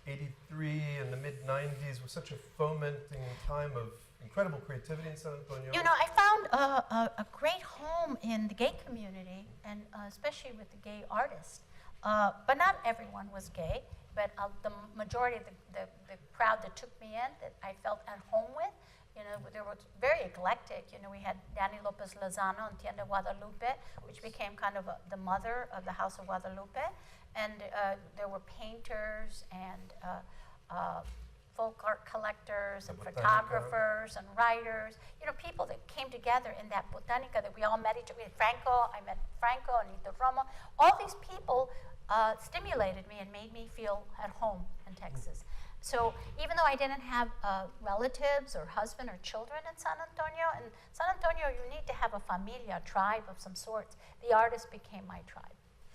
83 and the mid-90s was such a fomenting time of incredible creativity in San Antonio. You know, I found a great home in the gay community, and especially with the gay artists. But not everyone was gay, but the majority of the crowd that took me in, that I felt at home with, you know, they were very eclectic. You know, we had Danny Lopez Lozano and Tienda Guadalupe, which became kind of the mother of the House of Guadalupe. And there were painters and folk art collectors and photographers and writers. You know, people that came together in that botanica that we all met each other. We had Franco, I met Franco, Anita Romo. All these people stimulated me and made me feel at home in Texas. So even though I didn't have relatives or husband or children in San Antonio, in San Antonio you need to have a familia, a tribe of some sorts. The artist became my tribe.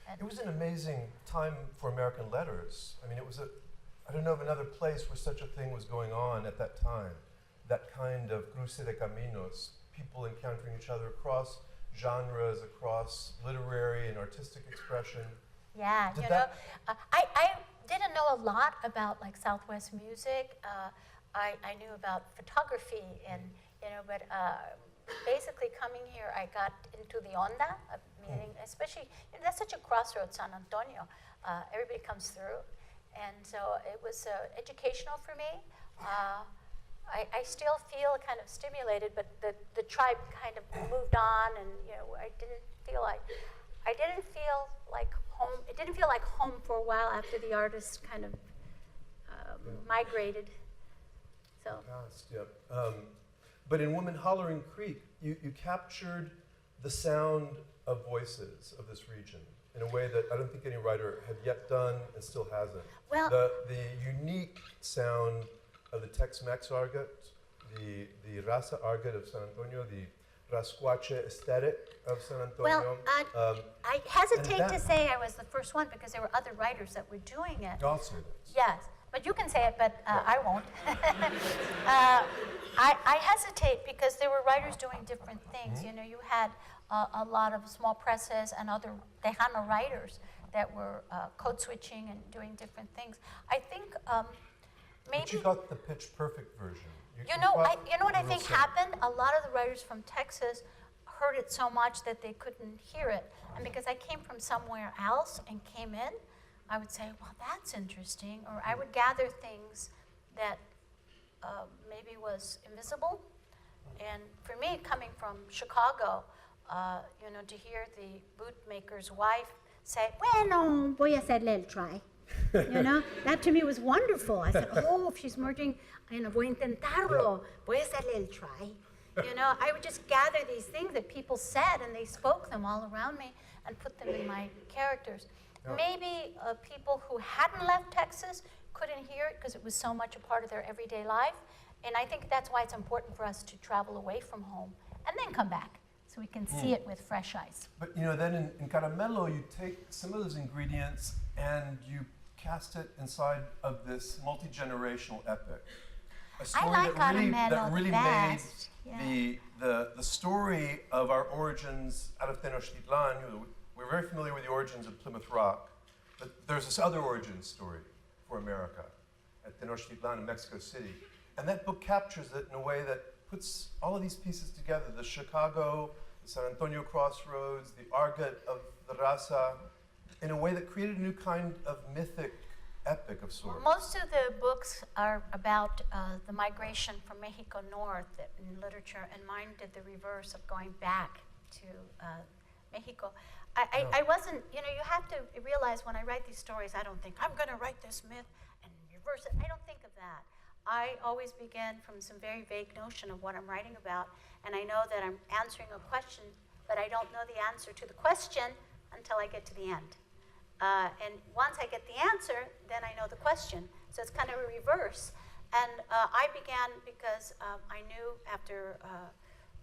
And it was an amazing time for American letters. I mean, it was I don't know of another place where such a thing was going on at that time. That kind of cruce de caminos, people encountering each other across genres, across literary and artistic expression. Yeah, you know, I didn't know a lot about like Southwest music. I knew about photography and, you know, but basically coming here, I got into the onda, meaning especially, you know, that's such a crossroads, San Antonio. Everybody comes through. And so it was educational for me. I still feel kind of stimulated, but the tribe kind of moved on, and you know, I didn't feel like home. It didn't feel like home for a while after the artist kind of migrated. So. Yeah. But in Woman Hollering Creek, you captured the sound of voices of this region in a way that I don't think any writer had yet done and still hasn't. Well, the unique sound of the Tex-Mex argot, the Raza argot of San Antonio, the Rascuache aesthetic of San Antonio. Well, I hesitate to say I was the first one because there were other writers that were doing it. I'll say this. Yes, but you can say it, but I won't. I hesitate because there were writers doing different things. You know, you had a lot of small presses and other Tejano writers that were code switching and doing different things. I think maybe. But you got the pitch perfect version. You know what I think happened? A lot of the writers from Texas heard it so much that they couldn't hear it. And because I came from somewhere else and came in, I would say, well, that's interesting. Or I would gather things that maybe was invisible. And for me, coming from Chicago, you know, to hear the bootmaker's wife say, bueno, voy a hacerle el try. You know, that to me was wonderful. I said, oh, if she's merging, you know, voy a intentarlo, voy a hacerle el try. You know, I would just gather these things that people said, and they spoke them all around me and put them in my characters. Yeah. Maybe people who hadn't left Texas couldn't hear it because it was so much a part of their everyday life. And I think that's why it's important for us to travel away from home and then come back so we can see it with fresh eyes. But, you know, then in Caramelo, you take some of those ingredients and you cast it inside of this multi-generational epic. A story I like that really made yeah. the story of our origins out of Tenochtitlan. We're very familiar with the origins of Plymouth Rock, but there's this other origin story for America at Tenochtitlan in Mexico City. And that book captures it in a way that puts all of these pieces together, the Chicago, the San Antonio crossroads, the argot of the Raza, in a way that created a new kind of mythic epic of sorts. Most of the books are about the migration from Mexico north in literature, and mine did the reverse of going back to Mexico. I wasn't, you know, you have to realize when I write these stories, I don't think, I'm going to write this myth and reverse it. I don't think of that. I always begin from some very vague notion of what I'm writing about, and I know that I'm answering a question, but I don't know the answer to the question until I get to the end. And once I get the answer, then I know the question. So it's kind of a reverse. And I began because I knew after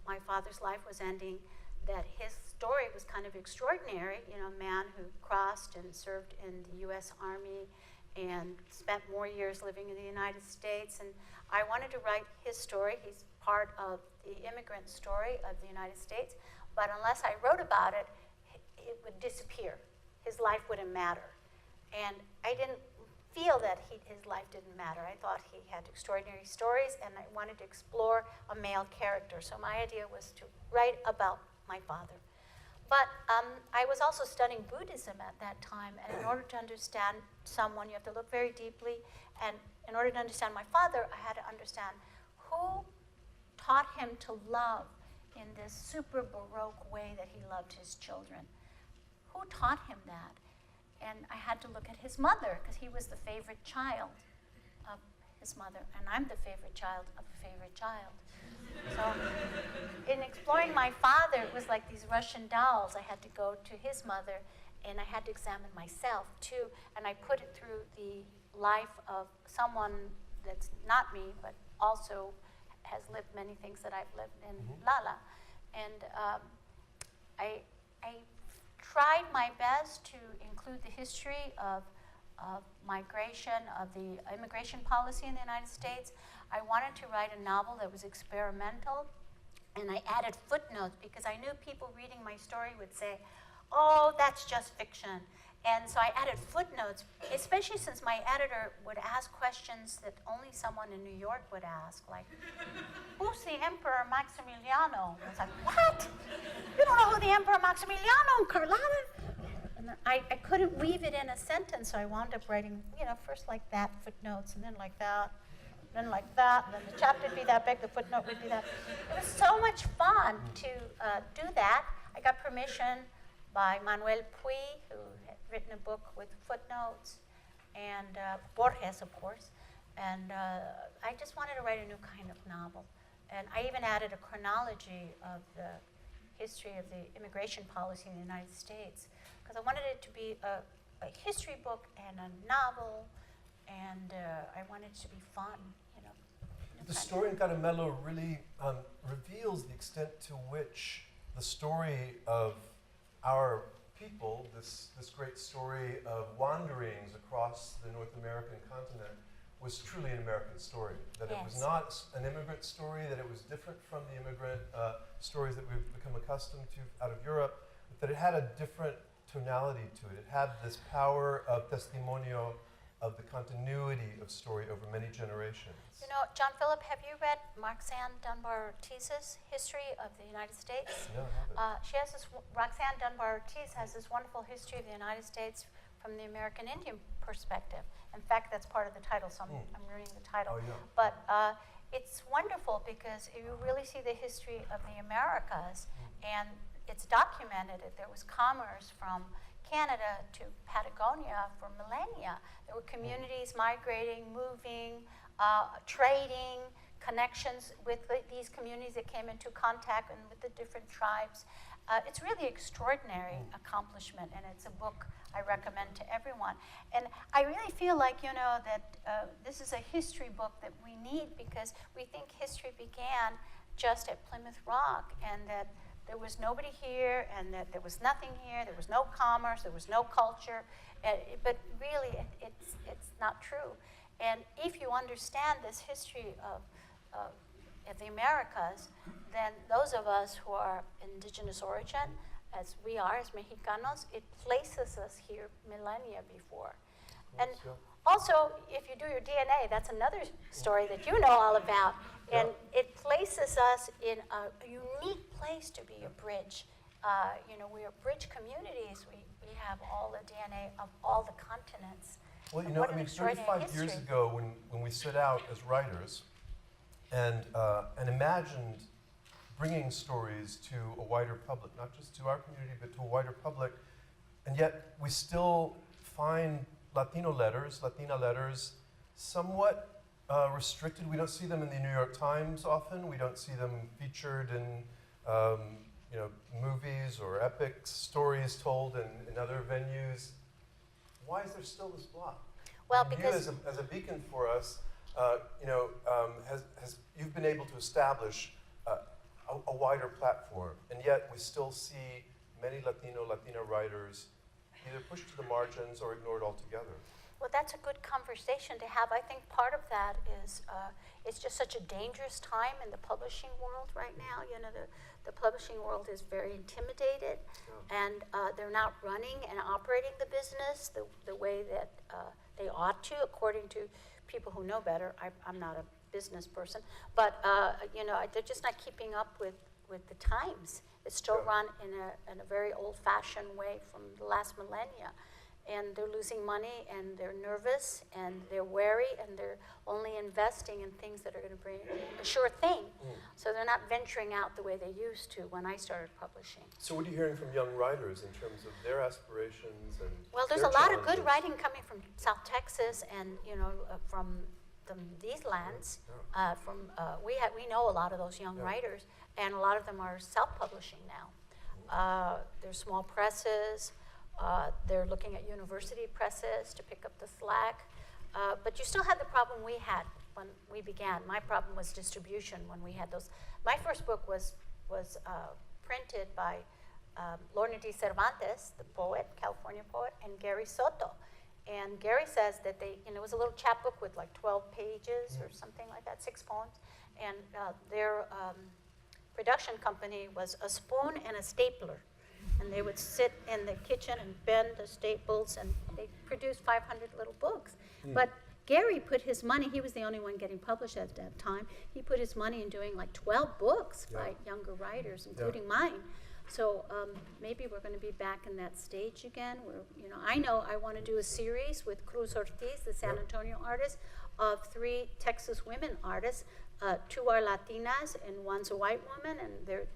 my father's life was ending that his story was kind of extraordinary. You know, a man who crossed and served in the U.S. Army and spent more years living in the United States. And I wanted to write his story. He's part of the immigrant story of the United States. but unless I wrote about it, it would disappear. His life wouldn't matter. And I didn't feel that his life didn't matter. I thought he had extraordinary stories, and I wanted to explore a male character. So my idea was to write about my father. But I was also studying Buddhism at that time, and in order to understand someone, you have to look very deeply. And in order to understand my father, I had to understand who taught him to love in this super Baroque way that he loved his children. Who taught him that? And I had to look at his mother, because he was the favorite child of his mother, and I'm the favorite child of a favorite child. So in exploring my father, it was like these Russian dolls. I had to go to his mother, and I had to examine myself too, and I put it through the life of someone that's not me, but also has lived many things that I've lived in Lala. And I tried my best to include the history of migration, of the immigration policy in the United States. I wanted to write a novel that was experimental, and I added footnotes because I knew people reading my story would say, oh, that's just fiction. And so I added footnotes, especially since my editor would ask questions that only someone in New York would ask, like, who's the Emperor Maximiliano? I was like, what? You don't know who the Emperor Maximiliano, Carlotta? And I couldn't weave it in a sentence, so I wound up writing, first like that, footnotes, and then like that, then like that, and then the chapter would be that big, the footnote would be that. It was so much fun to do that. I got permission by Manuel Puig, who had written a book with footnotes, and Borges, of course. And I just wanted to write a new kind of novel. And I even added a chronology of the history of the immigration policy in the United States, because I wanted it to be a history book and a novel, and I wanted it to be fun, The story in Caramelo really reveals the extent to which the story of our people, this great story of wanderings across the North American continent, was truly an American story. That it was not an immigrant story, that it was different from the immigrant stories that we've become accustomed to out of Europe, but that it had a different tonality to it. It had this power of testimonio, of the continuity of story over many generations. John Phillip, have you read Roxanne Dunbar Ortiz's history of the United States? No, I haven't. Roxanne Dunbar Ortiz has this wonderful history of the United States from the American Indian perspective. In fact, that's part of the title, so I'm reading the title. Oh, yeah. But it's wonderful because you really see the history of the Americas, and it's documented that there was commerce from Canada to Patagonia for millennia. There were communities migrating, moving, trading, connections with these communities that came into contact and with the different tribes. It's really extraordinary accomplishment, and it's a book I recommend to everyone. And I really feel like, that this is a history book that we need, because we think history began just at Plymouth Rock, and that there was nobody here, and that there was nothing here, there was no commerce, there was no culture, but really it's not true. And if you understand this history of the Americas, then those of us who are indigenous origin, as we are, as Mexicanos, it places us here millennia before. And also, if you do your DNA, that's another story that you know all about, and it places us in a unique place to be a bridge. We are bridge communities. We have all the DNA of all the continents. Well, What an extraordinary 35 years history. ago, when we set out as writers and imagined bringing stories to a wider public, not just to our community, but to a wider public, and yet we still find Latino letters, Latina letters, somewhat restricted. We don't see them in the New York Times often. We don't see them featured in movies or epic stories told in other venues. Why is there still this block? Well, And because you, as a beacon for us, you've been able to establish a wider platform, and yet we still see many Latina writers either pushed to the margins or ignored altogether. Well, that's a good conversation to have. I think part of that is it's just such a dangerous time in the publishing world right now. the publishing world is very intimidated, and they're not running and operating the business the way that they ought to, according to people who know better. I'm not a business person, but you know, they're just not keeping up with the times. It's still run in a very old-fashioned way from the last millennia. And they're losing money, and they're nervous, and they're wary, and they're only investing in things that are going to bring a sure thing. So they're not venturing out the way they used to when I started publishing. So what are you hearing from young writers in terms of their aspirations and Well, there's their a lot of good challenges? writing coming from South Texas, and you know, from these lands. We know a lot of those young writers, and a lot of them are self-publishing now. They're small presses. They're looking at university presses to pick up the slack. But you still have the problem we had when we began. My problem was distribution when we had those. My first book was printed by Lorna D. Cervantes, the poet, California poet, and Gary Soto. And Gary says that it was a little chapbook with like 12 pages or something like that, 6 poems. And their production company was a spoon and a stapler. And they would sit in the kitchen and bend the staples, and they produced 500 little books. But Gary put his money, he was the only one getting published at that time, he put his money in doing like 12 books by younger writers, including mine. So maybe we're going to be back in that stage again, where, you know I want to do a series with Cruz Ortiz, the San Antonio artist, of 3 Texas women artists. 2 are Latinas and 1's a white woman, and they're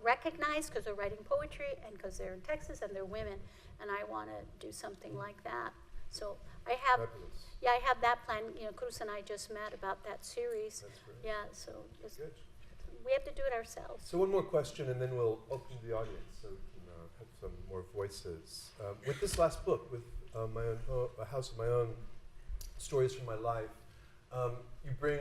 recognized because they're writing poetry and because they're in Texas and they're women, and I want to do something like that. So I have, I have that plan. You know, Cruz and I just met about that series. That's great. Yeah, so just, Good. we have to do it ourselves. So one more question, and then we'll open to the audience so we can have some more voices. With this last book, with my own A House of My Own, Stories from My Life, you bring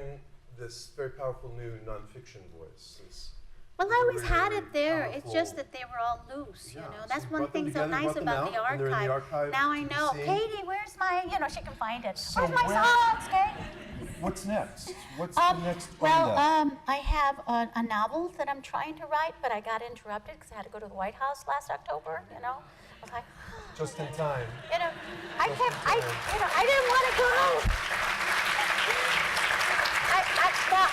this very powerful new nonfiction voice. Well, I always had really it there. It's powerful. just that they were all loose, you Yeah, know. so That's you one brought them thing so together, nice brought them about out, the and they're in the archive. archive Now I to be know. seen. Katie, where's my, you know, she can find it. So Where's my where- songs, Katie? What's next? What's the next on Well, that? I have a novel that I'm trying to write, but I got interrupted because I had to go to the White House last October, you know. I was like, Just in time. you know, I didn't want to go.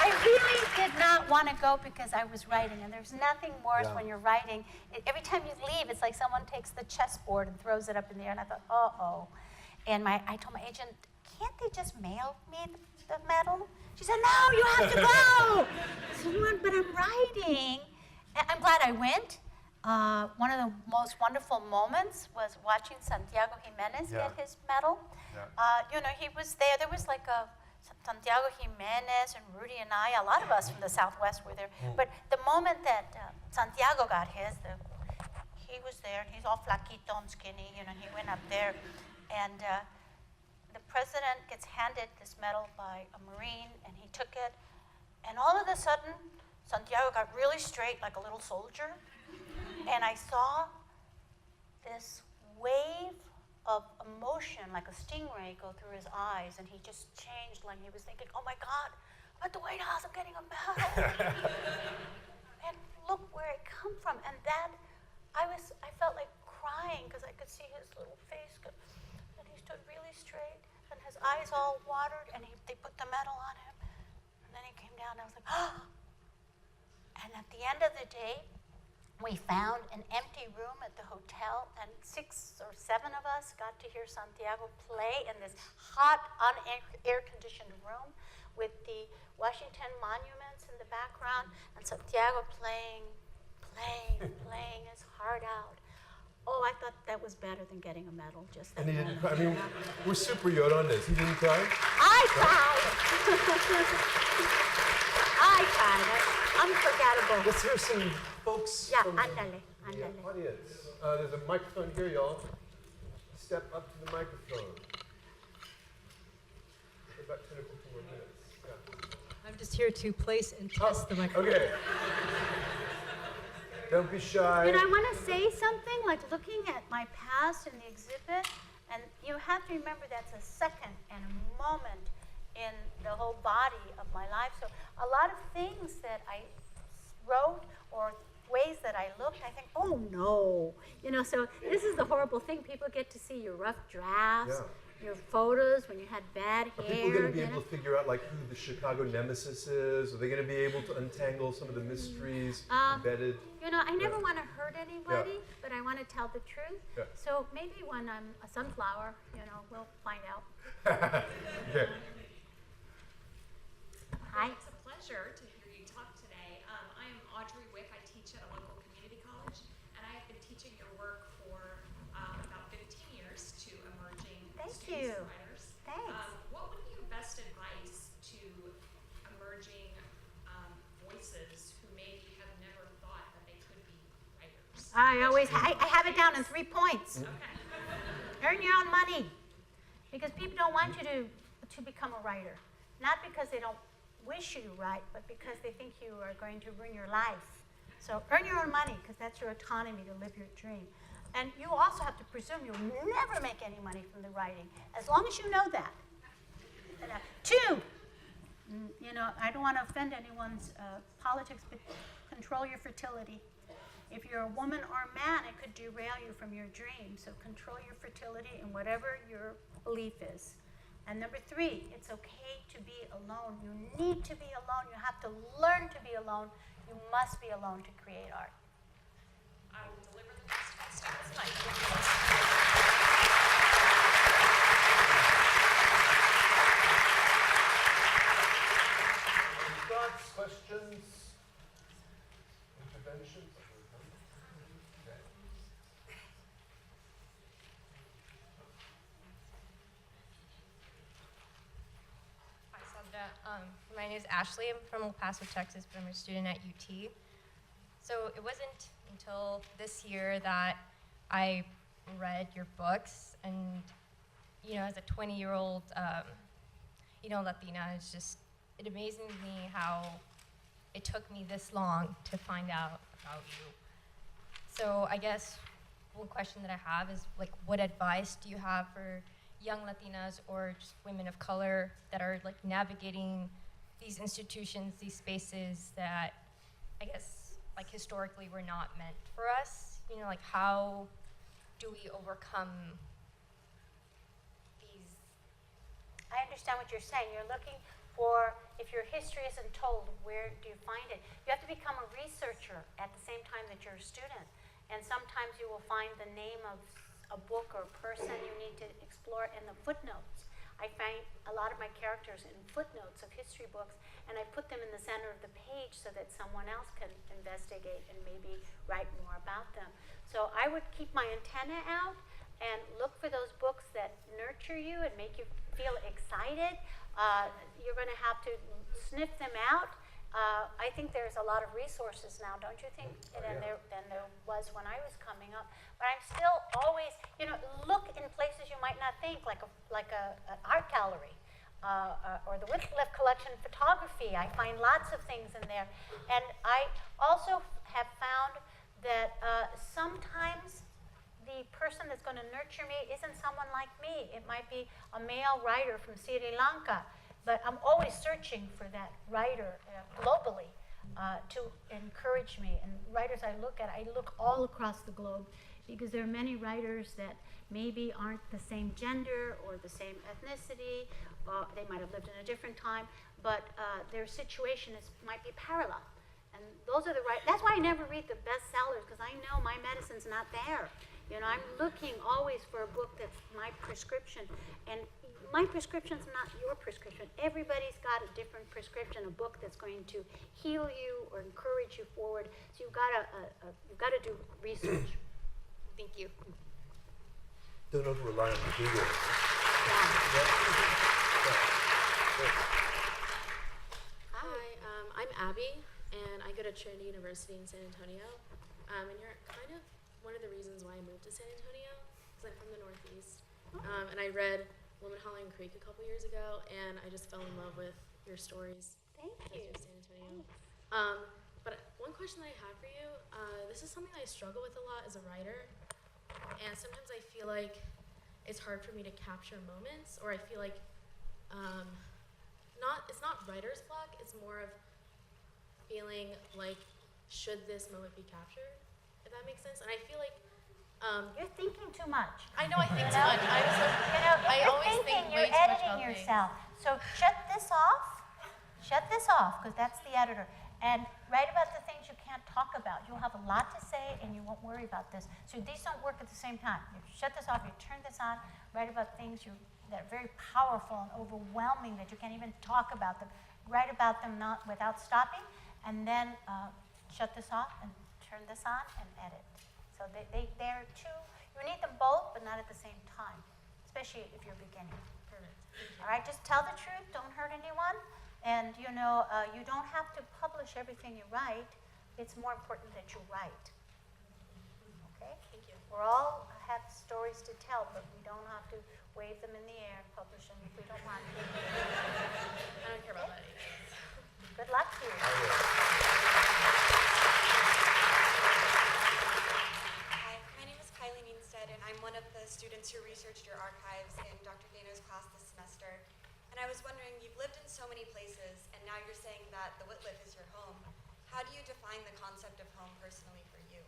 I really did not want to go because I was writing, and there's nothing worse when you're writing. Every time you leave, it's like someone takes the chessboard and throws it up in the air, and I thought, uh-oh. And I told my agent, can't they just mail me the medal? She said, no, you have to go. I said, but I'm writing. And I'm glad I went. One of the most wonderful moments was watching Santiago Jimenez get his medal. You know, he was there. There was like Santiago Jimenez and Rudy and I, a lot of us from the Southwest were there. But the moment that Santiago got his, he was there. He's all flaquito and skinny, you know, he went up there. And the president gets handed this medal by a Marine, and he took it. And all of a sudden, Santiago got really straight like a little soldier. And I saw this wave of emotion, like a stingray, go through his eyes, and he just changed, like he was thinking, oh my God, I'm at the White House, I'm getting a medal. And look where it come from. And that, I felt like crying because I could see his little face, and he stood really straight, and his eyes all watered, and they put the medal on him. And then he came down, and I was like, oh. And at the end of the day, we found an empty room at the hotel, and 6 or 7 of us got to hear Santiago play in this hot, air-conditioned room with the Washington monuments in the background, and Santiago playing his heart out. Oh, I thought that was better than getting a medal. Just that And he didn't moment. cry. I mean, we're super llorones. He didn't cry? I cried. I cried. Unforgettable. Let's hear some folks Yeah, from ándale. the audience. There's a microphone here, y'all. Step up to the microphone. About 10 or 15 more minutes. Yeah. I'm just here to place and test the microphone. Okay. Don't be shy. You know, I want to say something, like looking at my past in the exhibit, and you have to remember that's a second and a moment in the whole body of my life. So a lot of things that I wrote I looked, I think, oh no. You know, so this is the horrible thing. People get to see your rough drafts, your photos when you had bad hair. Are people going to be able to figure out like who the Chicago nemesis is? Are they going to be able to untangle some of the mysteries embedded? You know, I never want to hurt anybody, but I want to tell the truth. Yeah. So maybe when I'm a sunflower, you know, we'll find out. Okay. Hi. It's a pleasure to hear you talk today. I am Audrey Wick. I teach at a local community college, and I have been teaching your work for about 15 years to emerging students and writers. Thanks. What would be your best advice to emerging voices who maybe have never thought that they could be writers? I have it down in 3 points. Okay. Earn your own money. Because people don't want you to become a writer. Not because they don't wish you to write, but because they think you are going to ruin your life. So earn your own money, because that's your autonomy to live your dream. And you also have to presume you'll never make any money from the writing, as long as you know that. 2, you know, I don't want to offend anyone's politics, but control your fertility. If you're a woman or a man, it could derail you from your dream. So control your fertility in whatever your belief is. And number 3, it's okay to be alone. You need to be alone. You have to learn to be alone. You must be alone to create art. I will deliver the next step tonight. Thoughts, questions, interventions? Hi, Sandra. My name is Ashley. I'm from El Paso, Texas, but I'm a student at UT. So it wasn't until this year that I read your books, and you know, as a 20-year-old, you know, Latina, it amazes me how it took me this long to find out about you. So I guess one question that I have is, like, what advice do you have for young Latinas or just women of color that are like navigating these institutions, these spaces that I guess like historically were not meant for us? You know, like, how do we overcome these? I understand what you're saying. You're looking for, if your history isn't told, where do you find it? You have to become a researcher at the same time that you're a student. And sometimes you will find the name of a book or person you need to explore in the footnotes. I find a lot of my characters in footnotes of history books, and I put them in the center of the page so that someone else can investigate and maybe write more about them. So I would keep my antenna out and look for those books that nurture you and make you feel excited. You're going to have to sniff them out. I think there's a lot of resources now, don't you think, than there was when I was coming up? But I'm still always, you know, look in places you might not think, like an art gallery, or the Wittliff collection photography. I find lots of things in there. And I also have found that sometimes the person that's going to nurture me isn't someone like me. It might be a male writer from Sri Lanka. But I'm always searching for that writer globally to encourage me. And writers I look all across the globe, because there are many writers that maybe aren't the same gender or the same ethnicity. They might have lived in a different time, but their situation might be parallel. And those are that's why I never read the bestsellers, because I know my medicine's not there. You know, I'm looking always for a book that's my prescription. And my prescription's not your prescription. Everybody's got a different prescription, a book that's going to heal you or encourage you forward. So you've got to do research. Thank you. Don't over-rely on the Google. Hi, I'm Abby, and I go to Trinity University in San Antonio. And you're kind of one of the reasons why I moved to San Antonio, because I'm from the Northeast. And I read Woman Hollering Creek a couple years ago, and I just fell in love with your stories. Thank you. San Antonio. But one question that I have for you, this is something I struggle with a lot as a writer, and sometimes I feel like it's hard for me to capture moments, or I feel like it's not writer's block, it's more of feeling like, should this moment be captured? if that makes sense. And I feel like You're thinking too much. I know I think too much. I was like, You know, if I you're always thinking, think you're way too much editing about yourself. So shut this off. Shut this off, because that's the editor. And write about the things you can't talk about. You'll have a lot to say, and you won't worry about this. So these don't work at the same time. You shut this off, you turn this on, write about things that are very powerful and overwhelming that you can't even talk about them. Write about them not without stopping, and then shut this off and turn this on and edit. So they're two. You need them both, but not at the same time, especially if you're beginning. All right, just tell the truth, don't hurt anyone, and you know, you don't have to publish everything you write. It's more important that you write. Okay? thank you. We all have stories to tell, but we don't have to wave them in the air and publish them if we don't want to. I don't care about that. Good luck to you. Hi, my name is Kylie Neenstead, and I'm one of the students who researched your archives in Dr. Gano's class this semester. And I was wondering, you've lived in so many places, and now you're saying that the Wittliff is your home. How do you define the concept of home personally for you?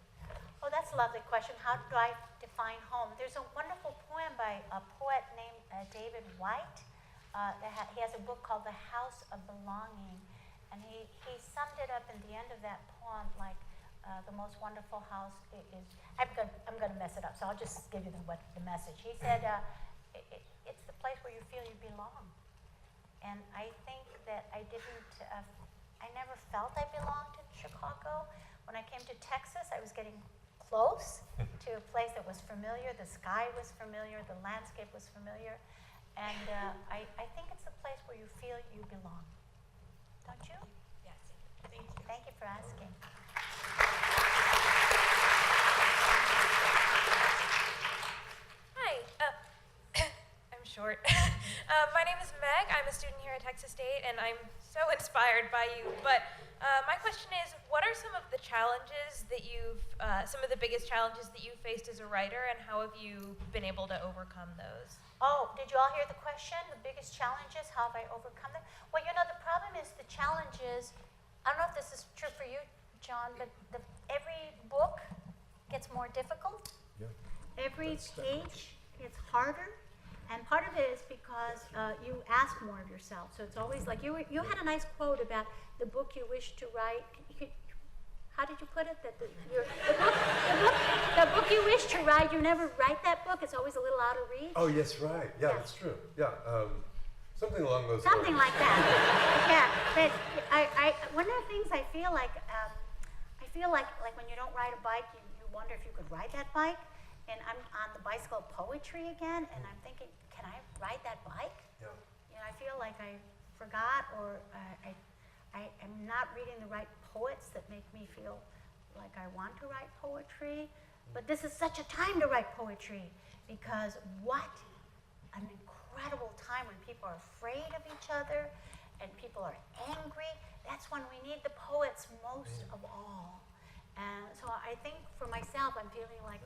Oh, that's a lovely question. How do I define home? There's a wonderful poem by a poet named David White. He has a book called The House of Belonging, and he summed it up in the end of that poem like the most wonderful house is. I'm going to mess it up, so I'll just give you the message. He said, it's the place where you feel you belong. And I think that I never felt I belonged in Chicago. When I came to Texas, I was getting close to a place that was familiar. The sky was familiar, the landscape was familiar. And I think it's the place where you feel you belong. Don't you? Yes, thank you. Thank you for asking. Hi, I'm short. My name is Meg. I'm a student here at Texas State, and I'm so inspired by you. But my question is, what are some of the challenges that some of the biggest challenges that you've faced as a writer, and how have you been able to overcome those? Oh, did you all hear the question? The biggest challenges, how have I overcome them? Well, you know, the problem is the challenges, I don't know if this is true for you, John, but every book gets more difficult. Yeah. Every page gets harder. And part of it is because you ask more of yourself. So it's always like, you had a nice quote about the book you wish to write. How did you put it? That the book you wish to write, you never write that book. It's always a little out of reach. Oh, yes, right. Yeah, that's true. Yeah, something along those lines. Something like that. Yeah. But one of the things I feel like when you don't ride a bike, you wonder if you could ride that bike. And I'm on the bicycle of poetry again, and I'm thinking, can I ride that bike? Yeah. You know, I feel like I forgot, or I'm not reading the right poets that make me feel like I want to write poetry. But this is such a time to write poetry, because what an incredible time when people are afraid of each other and people are angry. That's when we need the poets most of all. And so I think for myself, I'm feeling like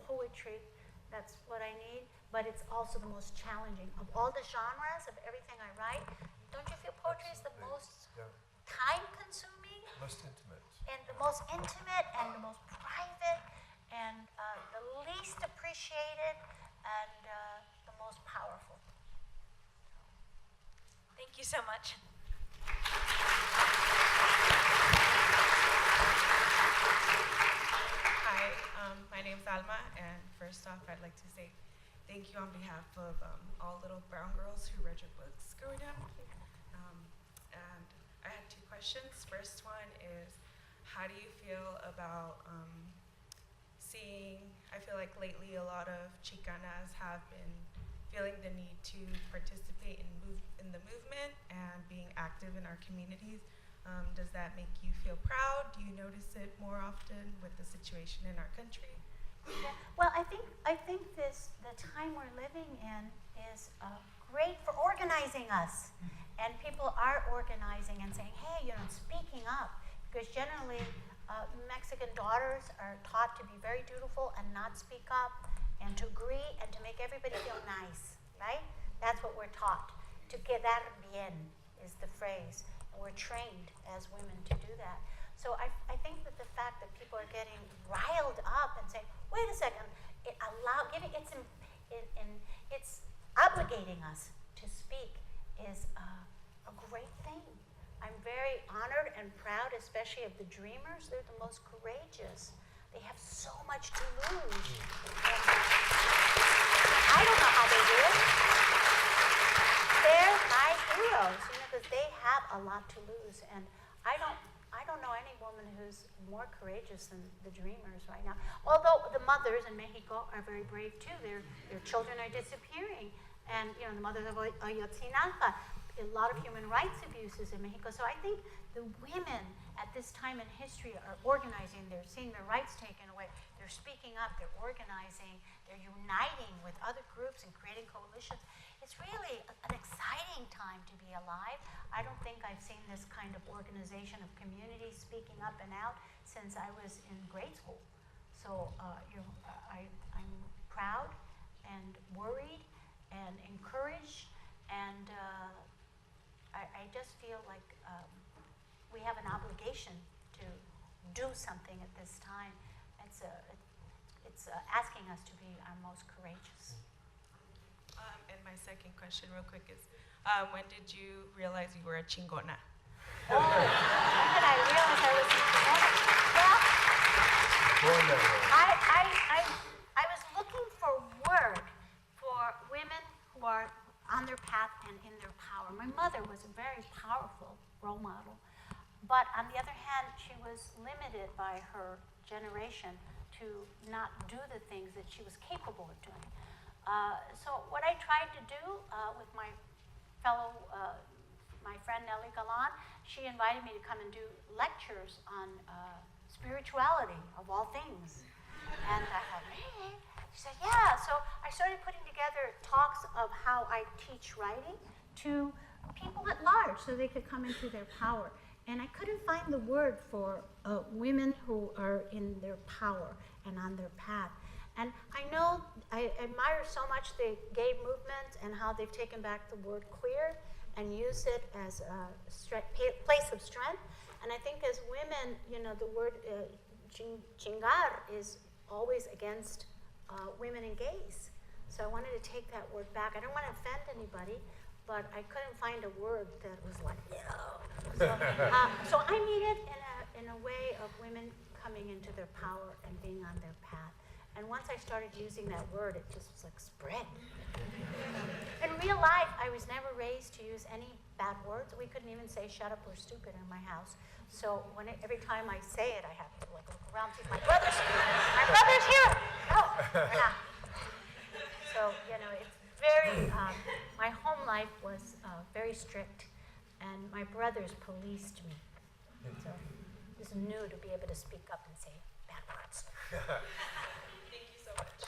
poetry, that's what I need, but it's also the most challenging. Of all the genres of everything I write, don't you feel poetry is the most time-consuming? Most intimate. And the most intimate and the most private and the least appreciated and the most powerful. Thank you so much. Hi, my name's Alma, and first off, I'd like to say thank you on behalf of all little brown girls who read your books growing up. And I had two questions. First one is, how do you feel about I feel like lately a lot of Chicanas have been feeling the need to participate in the movement and being active in our communities. Does that make you feel proud? Do you notice it more often with the situation in our country? Yeah. Well, I think the time we're living in is great for organizing us, and people are organizing and saying, hey, you know, speaking up, because generally Mexican daughters are taught to be very dutiful and not speak up, and to agree and to make everybody feel nice, right? That's what we're taught. To quedar bien is the phrase. And we're trained as women to do that. So I think that the fact that people are getting riled up and saying, wait a second, it's obligating us to speak is a great thing. I'm very honored and proud, especially of the Dreamers. They're the most courageous. They have so much to lose. And I don't know how they do it. They're my heroes, because they have a lot to lose. And I don't know any woman who's more courageous than the Dreamers right now. Although the mothers in Mexico are very brave too. Their children are disappearing. And the mothers of Ayotzinapa, a lot of human rights abuses in Mexico. So I think the women at this time in history are organizing. They're seeing their rights taken away. They're speaking up. They're organizing. They're uniting with other groups and creating coalitions. It's really an exciting time to be alive. I don't think I've seen this kind of organization of communities speaking up and out since I was in grade school. So I'm proud and worried and encouraged, and I just feel like we have an obligation to do something at this time. It's asking us to be our most courageous. And my second question real quick is, when did you realize you were a chingona? Oh, when did I realize I was a chingona? Well, I was looking for word for women who are on their path and in their power. My mother was a very powerful role model, but on the other hand, she was limited by her generation to not do the things that she was capable of doing. So what I tried to do with my friend Nellie Galan, she invited me to come and do lectures on spirituality, of all things. And I thought, hey. She said, yeah. So I started putting together talks of how I teach writing to people at large so they could come into their power. And I couldn't find the word for women who are in their power and on their path. And I admire so much the gay movement and how they've taken back the word queer and used it as a place of strength. And I think as women, the word chingar is always against women and gays. So I wanted to take that word back. I don't want to offend anybody, but I couldn't find a word that was like, So I mean it in a way of women coming into their power and being on their path. And once I started using that word, it just was like spread. In real life, I was never raised to use any bad words. We couldn't even say shut up or stupid in my house. So every time I say it, I have to look around, see my brother's here. No, they're not. So, it's very, my home life was very strict, and my brothers policed me. So it was new to be able to speak up and say bad words. Thank you so much.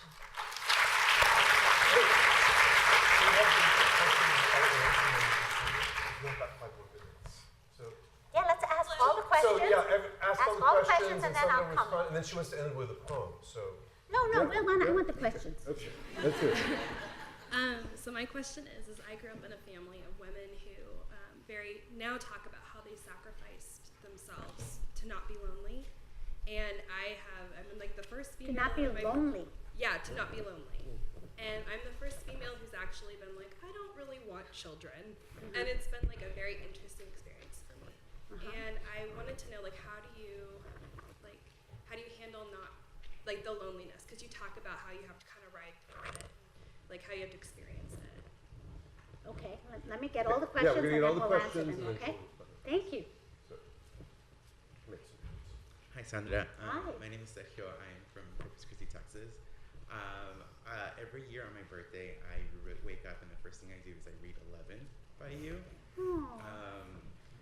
Yeah, let's ask all the questions. So ask all the questions and then I'll come. respond, and then she wants to end with a poem. So No, I want the questions. okay, that's it. So my question is I grew up in a family of women who now talk about how they sacrificed themselves to not be lonely. And I'm like the first female. To not be lonely. Yeah, to not be lonely. And I'm the first female who's actually been like, I don't really want children. And it's been like a very interesting experience for me. And I wanted to know, like, how do you handle the loneliness? Because you talk about how you have to kind of ride through it, like how you have to experience it. Okay, let me get all the questions and then we'll answer them, okay? Thank you. Hi, Sandra. Hi. My name is Sergio. I'm from Corpus Christi, Texas. Every year on my birthday, I wake up and the first thing I do is I read 11 by you.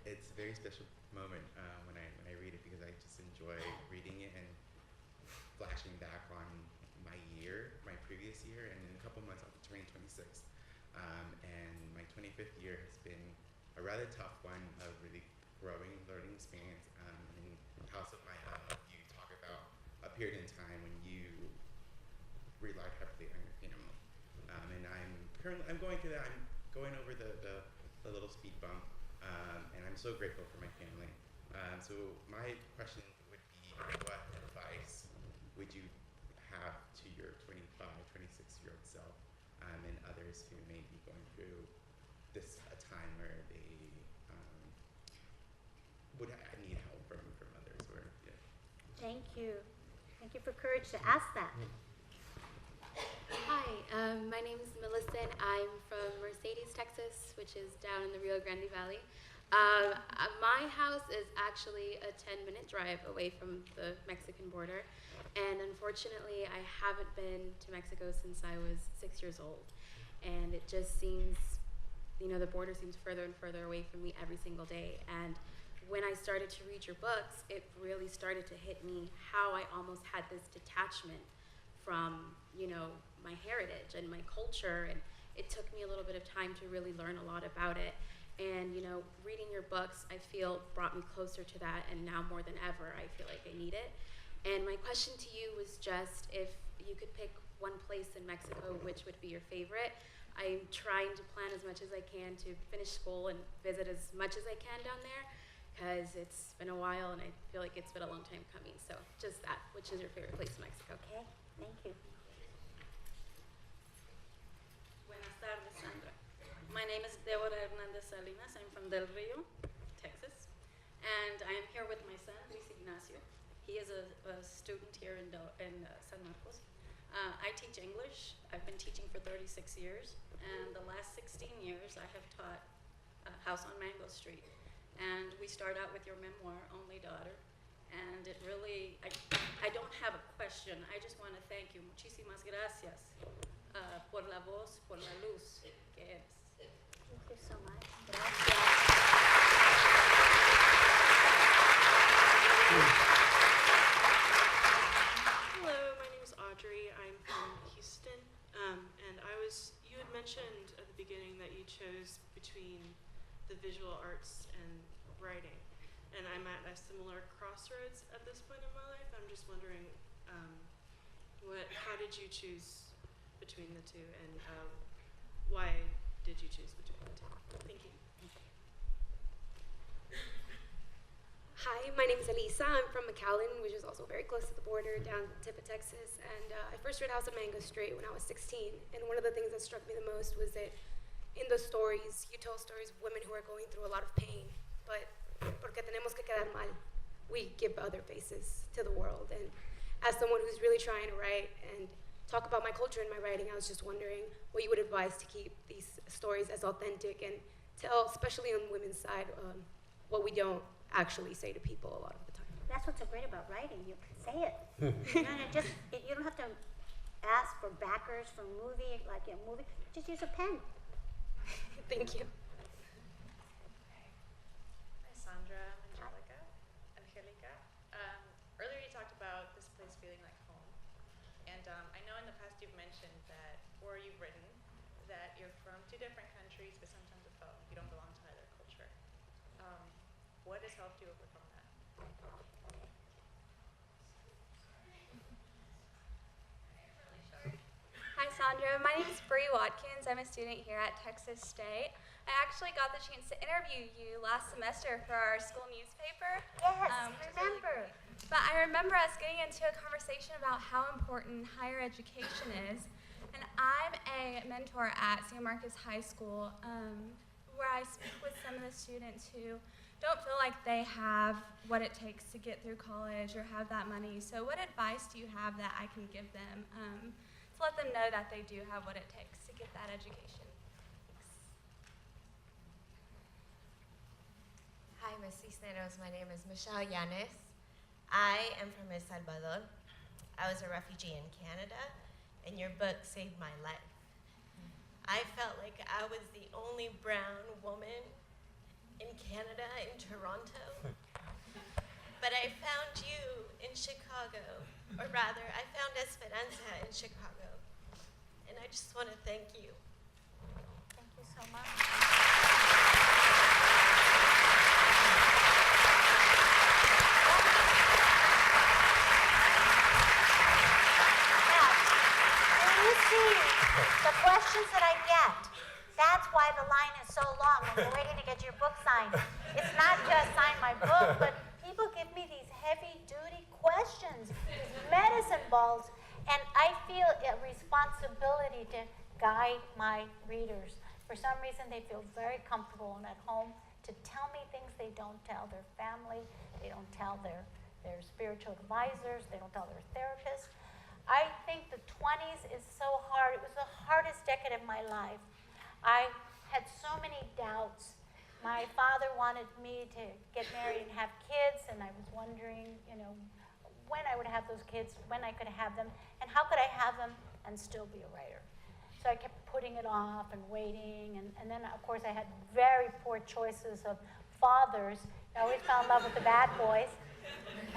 It's a very special moment when I read it because I just enjoy reading it and flashing back on my previous year, and in a couple months I'll be turning 26. And my 25th year has been a rather tough one, a really growing learning experience. In House of My Love, you talk about a period in time when you relied heavily on your family. And I'm going through that. I'm going over the little speed bump, and I'm so grateful for my family. So my question would be, what advice readers who may be going through a time where they would need help from others, or yeah. Thank you. Thank you for courage to ask that. Hi, my name is Millicent. I'm from Mercedes, Texas, which is down in the Rio Grande Valley. My house is actually a 10-minute drive away from the Mexican border, and unfortunately, I haven't been to Mexico since I was 6 years old. And it just seems, the border seems further and further away from me every single day. And when I started to read your books, it really started to hit me how I almost had this detachment from, my heritage and my culture, and it took me a little bit of time to really learn a lot about it. And, reading your books, I feel, brought me closer to that, and now more than ever, I feel like I need it. And my question to you was just, if you could pick one place in Mexico, which would be your favorite? I'm trying to plan as much as I can to finish school and visit as much as I can down there, because it's been a while, and I feel like it's been a long time coming. So just that, which is your favorite place in Mexico? Okay, thank you. Buenas tardes, Sandra. My name is Deborah Hernandez Salinas. I'm from Del Rio, Texas. And I am here with my son, Luis Ignacio. He is a student here in San Marcos. I teach English. I've been teaching for 36 years. And the last 16 years, I have taught House on Mango Street. And we start out with your memoir, Only Daughter. And it really, I don't have a question. I just want to thank you. Muchísimas gracias por la voz, por la luz que eres. Thank you so much. Hello, my name is Audrey. I'm from Houston. And you had mentioned at the beginning that you chose between the visual arts and writing. And I'm at a similar crossroads at this point in my life. I'm just wondering, how did you choose between the two, and why did you choose between the two? Thank you. Hi, my name is Elisa. I'm from McAllen, which is also very close to the border, down the tip of Texas. And I first read House on Mango Street when I was 16. And one of the things that struck me the most was that in the stories, you tell stories of women who are going through a lot of pain, but porque tenemos que quedar mal, we give other faces to the world. And as someone who's really trying to write and talk about my culture in my writing, I was just wondering what you would advise to keep these stories as authentic and tell, especially on the women's side, what we don't actually say to people a lot of the time. That's what's so great about writing. You can say it. You don't have to ask for backers for movie, like a movie. Just use a pen. Thank you. Hi, Sandra. Angelica. Earlier you talked about this place feeling like home. And I know in the past you've mentioned that, or you've written, that you're from two different countries, but sometimes it felt like you don't belong to either culture. What has helped you overcome that? Hi, Sandra. My name is Bree Watkins. I'm a student here at Texas State. I actually got the chance to interview you last semester for our school newspaper. Yes, I remember. But I remember us getting into a conversation about how important higher education is. And I'm a mentor at San Marcos High School, where I speak with some of the students who don't feel like they have what it takes to get through college or have that money. So what advice do you have that I can give them to let them know that they do have what it takes to get that education? Hi, Ms. Cisneros. My name is Michelle Yanes. I am from El Salvador. I was a refugee in Canada, and your book saved my life. I felt like I was the only brown woman in Canada, in Toronto. But I found you in Chicago, or rather, I found Esperanza in Chicago. And I just want to thank you. Thank you so much. The questions that I get, that's why the line is so long when we're waiting to get your book signed. It's not just sign my book, but people give me these heavy-duty questions, these medicine balls, and I feel a responsibility to guide my readers. For some reason, they feel very comfortable and at home to tell me things they don't tell their family, they don't tell their spiritual advisors, they don't tell their therapists. I think the 20s is so hard. It was the hardest decade of my life. I had so many doubts. My father wanted me to get married and have kids, and I was wondering, when I would have those kids, when I could have them, and how could I have them and still be a writer. So I kept putting it off and waiting, and then, of course, I had very poor choices of fathers. I always fell in love with the bad boys,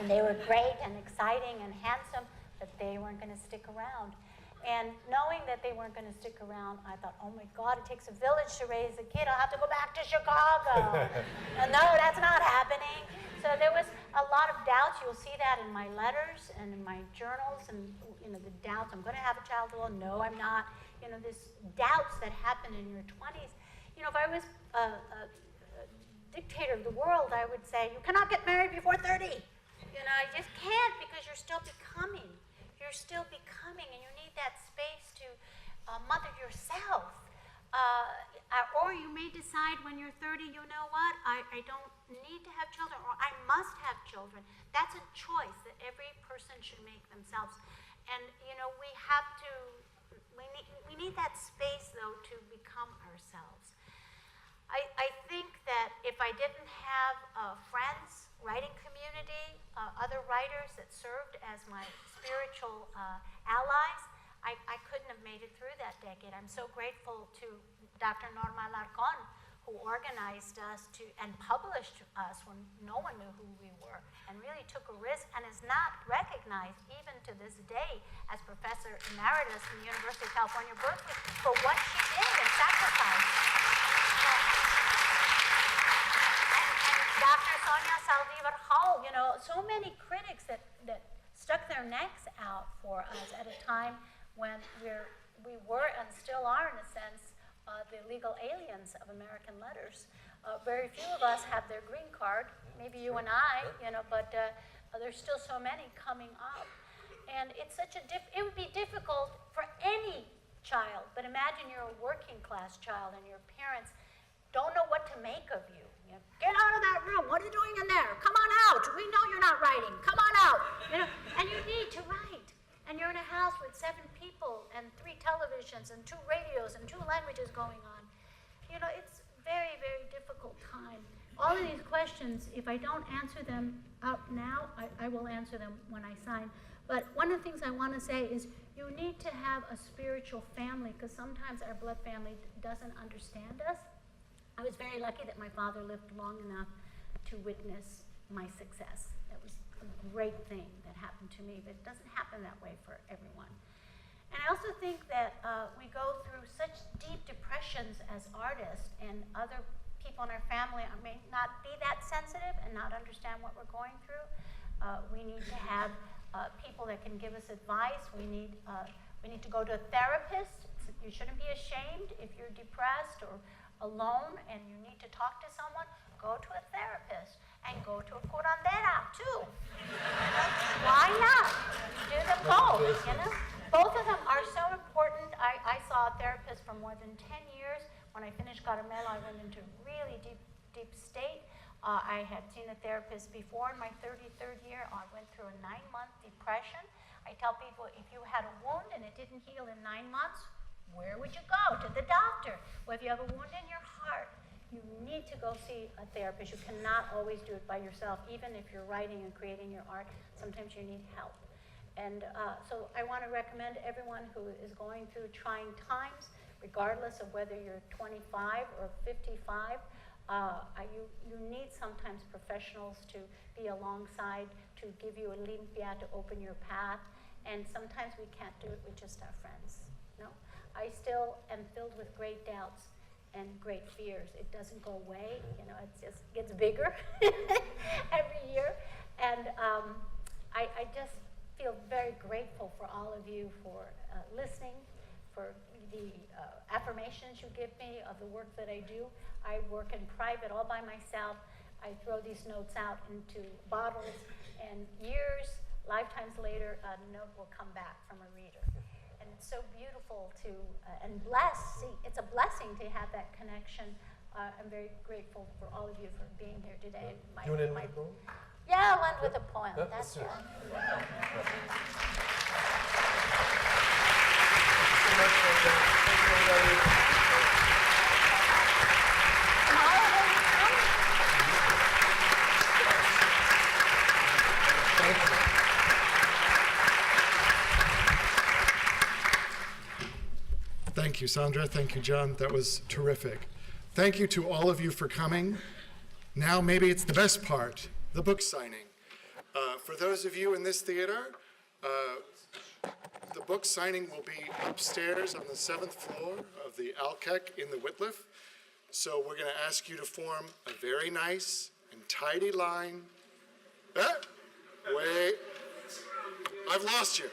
and they were great and exciting and handsome, but they weren't going to stick around. And knowing that they weren't going to stick around, I thought, oh my God, it takes a village to raise a kid. I'll have to go back to Chicago. And no, that's not happening. So there was a lot of doubts. You'll see that in my letters and in my journals, and the doubts. I'm going to have a child. Well, no, I'm not. This doubts that happen in your 20s. If I was a dictator of the world, I would say, you cannot get married before 30. You just can't, because you're still becoming. You're still becoming, and you need that space to mother yourself. Or you may decide when you're 30, you know what, I don't need to have children, or I must have children. That's a choice that every person should make themselves. And, we have to, we need that space, though, to become ourselves. I think that if I didn't have friends, writing community, other writers that served as my spiritual allies, I couldn't have made it through that decade. I'm so grateful to Dr. Norma Alarcón, who organized us and published us when no one knew who we were, and really took a risk and is not recognized even to this day as Professor Emeritus from the University of California, Berkeley, for what she did and sacrificed. Dr. Sonia Saldívar Hall, so many critics that stuck their necks out for us at a time when we were and still are, in a sense, the legal aliens of American letters. Very few of us have their green card, maybe you and I, but there's still so many coming up. And it's it would be difficult for any child, but imagine you're a working class child and your parents don't know what to make of you. Get out of that room. What are you doing in there? Come on out. We know you're not writing. Come on out. And you need to write. And you're in a house with 7 people and 3 televisions and 2 radios and 2 languages going on. It's very, very difficult time. All of these questions, if I don't answer them out now, I will answer them when I sign. But one of the things I want to say is you need to have a spiritual family, because sometimes our blood family doesn't understand us. I was very lucky that my father lived long enough to witness my success. That was a great thing that happened to me, but it doesn't happen that way for everyone. And I also think that we go through such deep depressions as artists, and other people in our family may not be that sensitive and not understand what we're going through. We need to have people that can give us advice. We need to go to a therapist. You shouldn't be ashamed if you're depressed or alone and you need to talk to someone. Go to a therapist and go to a curandera too. Why not? Do them both, Both of them are so important. I saw a therapist for more than 10 years. When I finished Caramelo, I went into really deep state. I had seen a therapist before in my 33rd year. I went through a 9-month depression. I tell people, if you had a wound and it didn't heal in 9 months, where would you go? To the doctor. Well, if you have a wound in your heart, you need to go see a therapist. You cannot always do it by yourself. Even if you're writing and creating your art, sometimes you need help. And so I want to recommend everyone who is going through trying times, regardless of whether you're 25 or 55, you need sometimes professionals to be alongside, to give you a limpia, to open your path. And sometimes we can't do it with just our friends. I still am filled with great doubts and great fears. It doesn't go away, it just gets bigger every year. And I just feel very grateful for all of you for listening, for the affirmations you give me of the work that I do. I work in private all by myself. I throw these notes out into bottles, and lifetimes later, a note will come back from a reader. and it's so beautiful to, and it's a blessing to have that connection. I'm very grateful for all of you for being here today. You want to end with a poem? Yeah, I'll end with a poem. Yeah, That's let's do it. Thank you, Sandra. Thank you, John. That was terrific. Thank you to all of you for coming. Now maybe it's the best part, the book signing. For those of you in this theater, the book signing will be upstairs on the 7th floor of the Alkek in the Wittliff. So we're going to ask you to form a very nice and tidy line. Wait, I've lost you.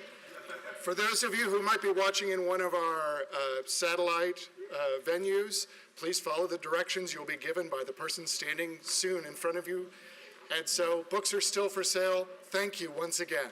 For those of you who might be watching in one of our satellite venues, please follow the directions you'll be given by the person standing soon in front of you. And so books are still for sale. Thank you once again.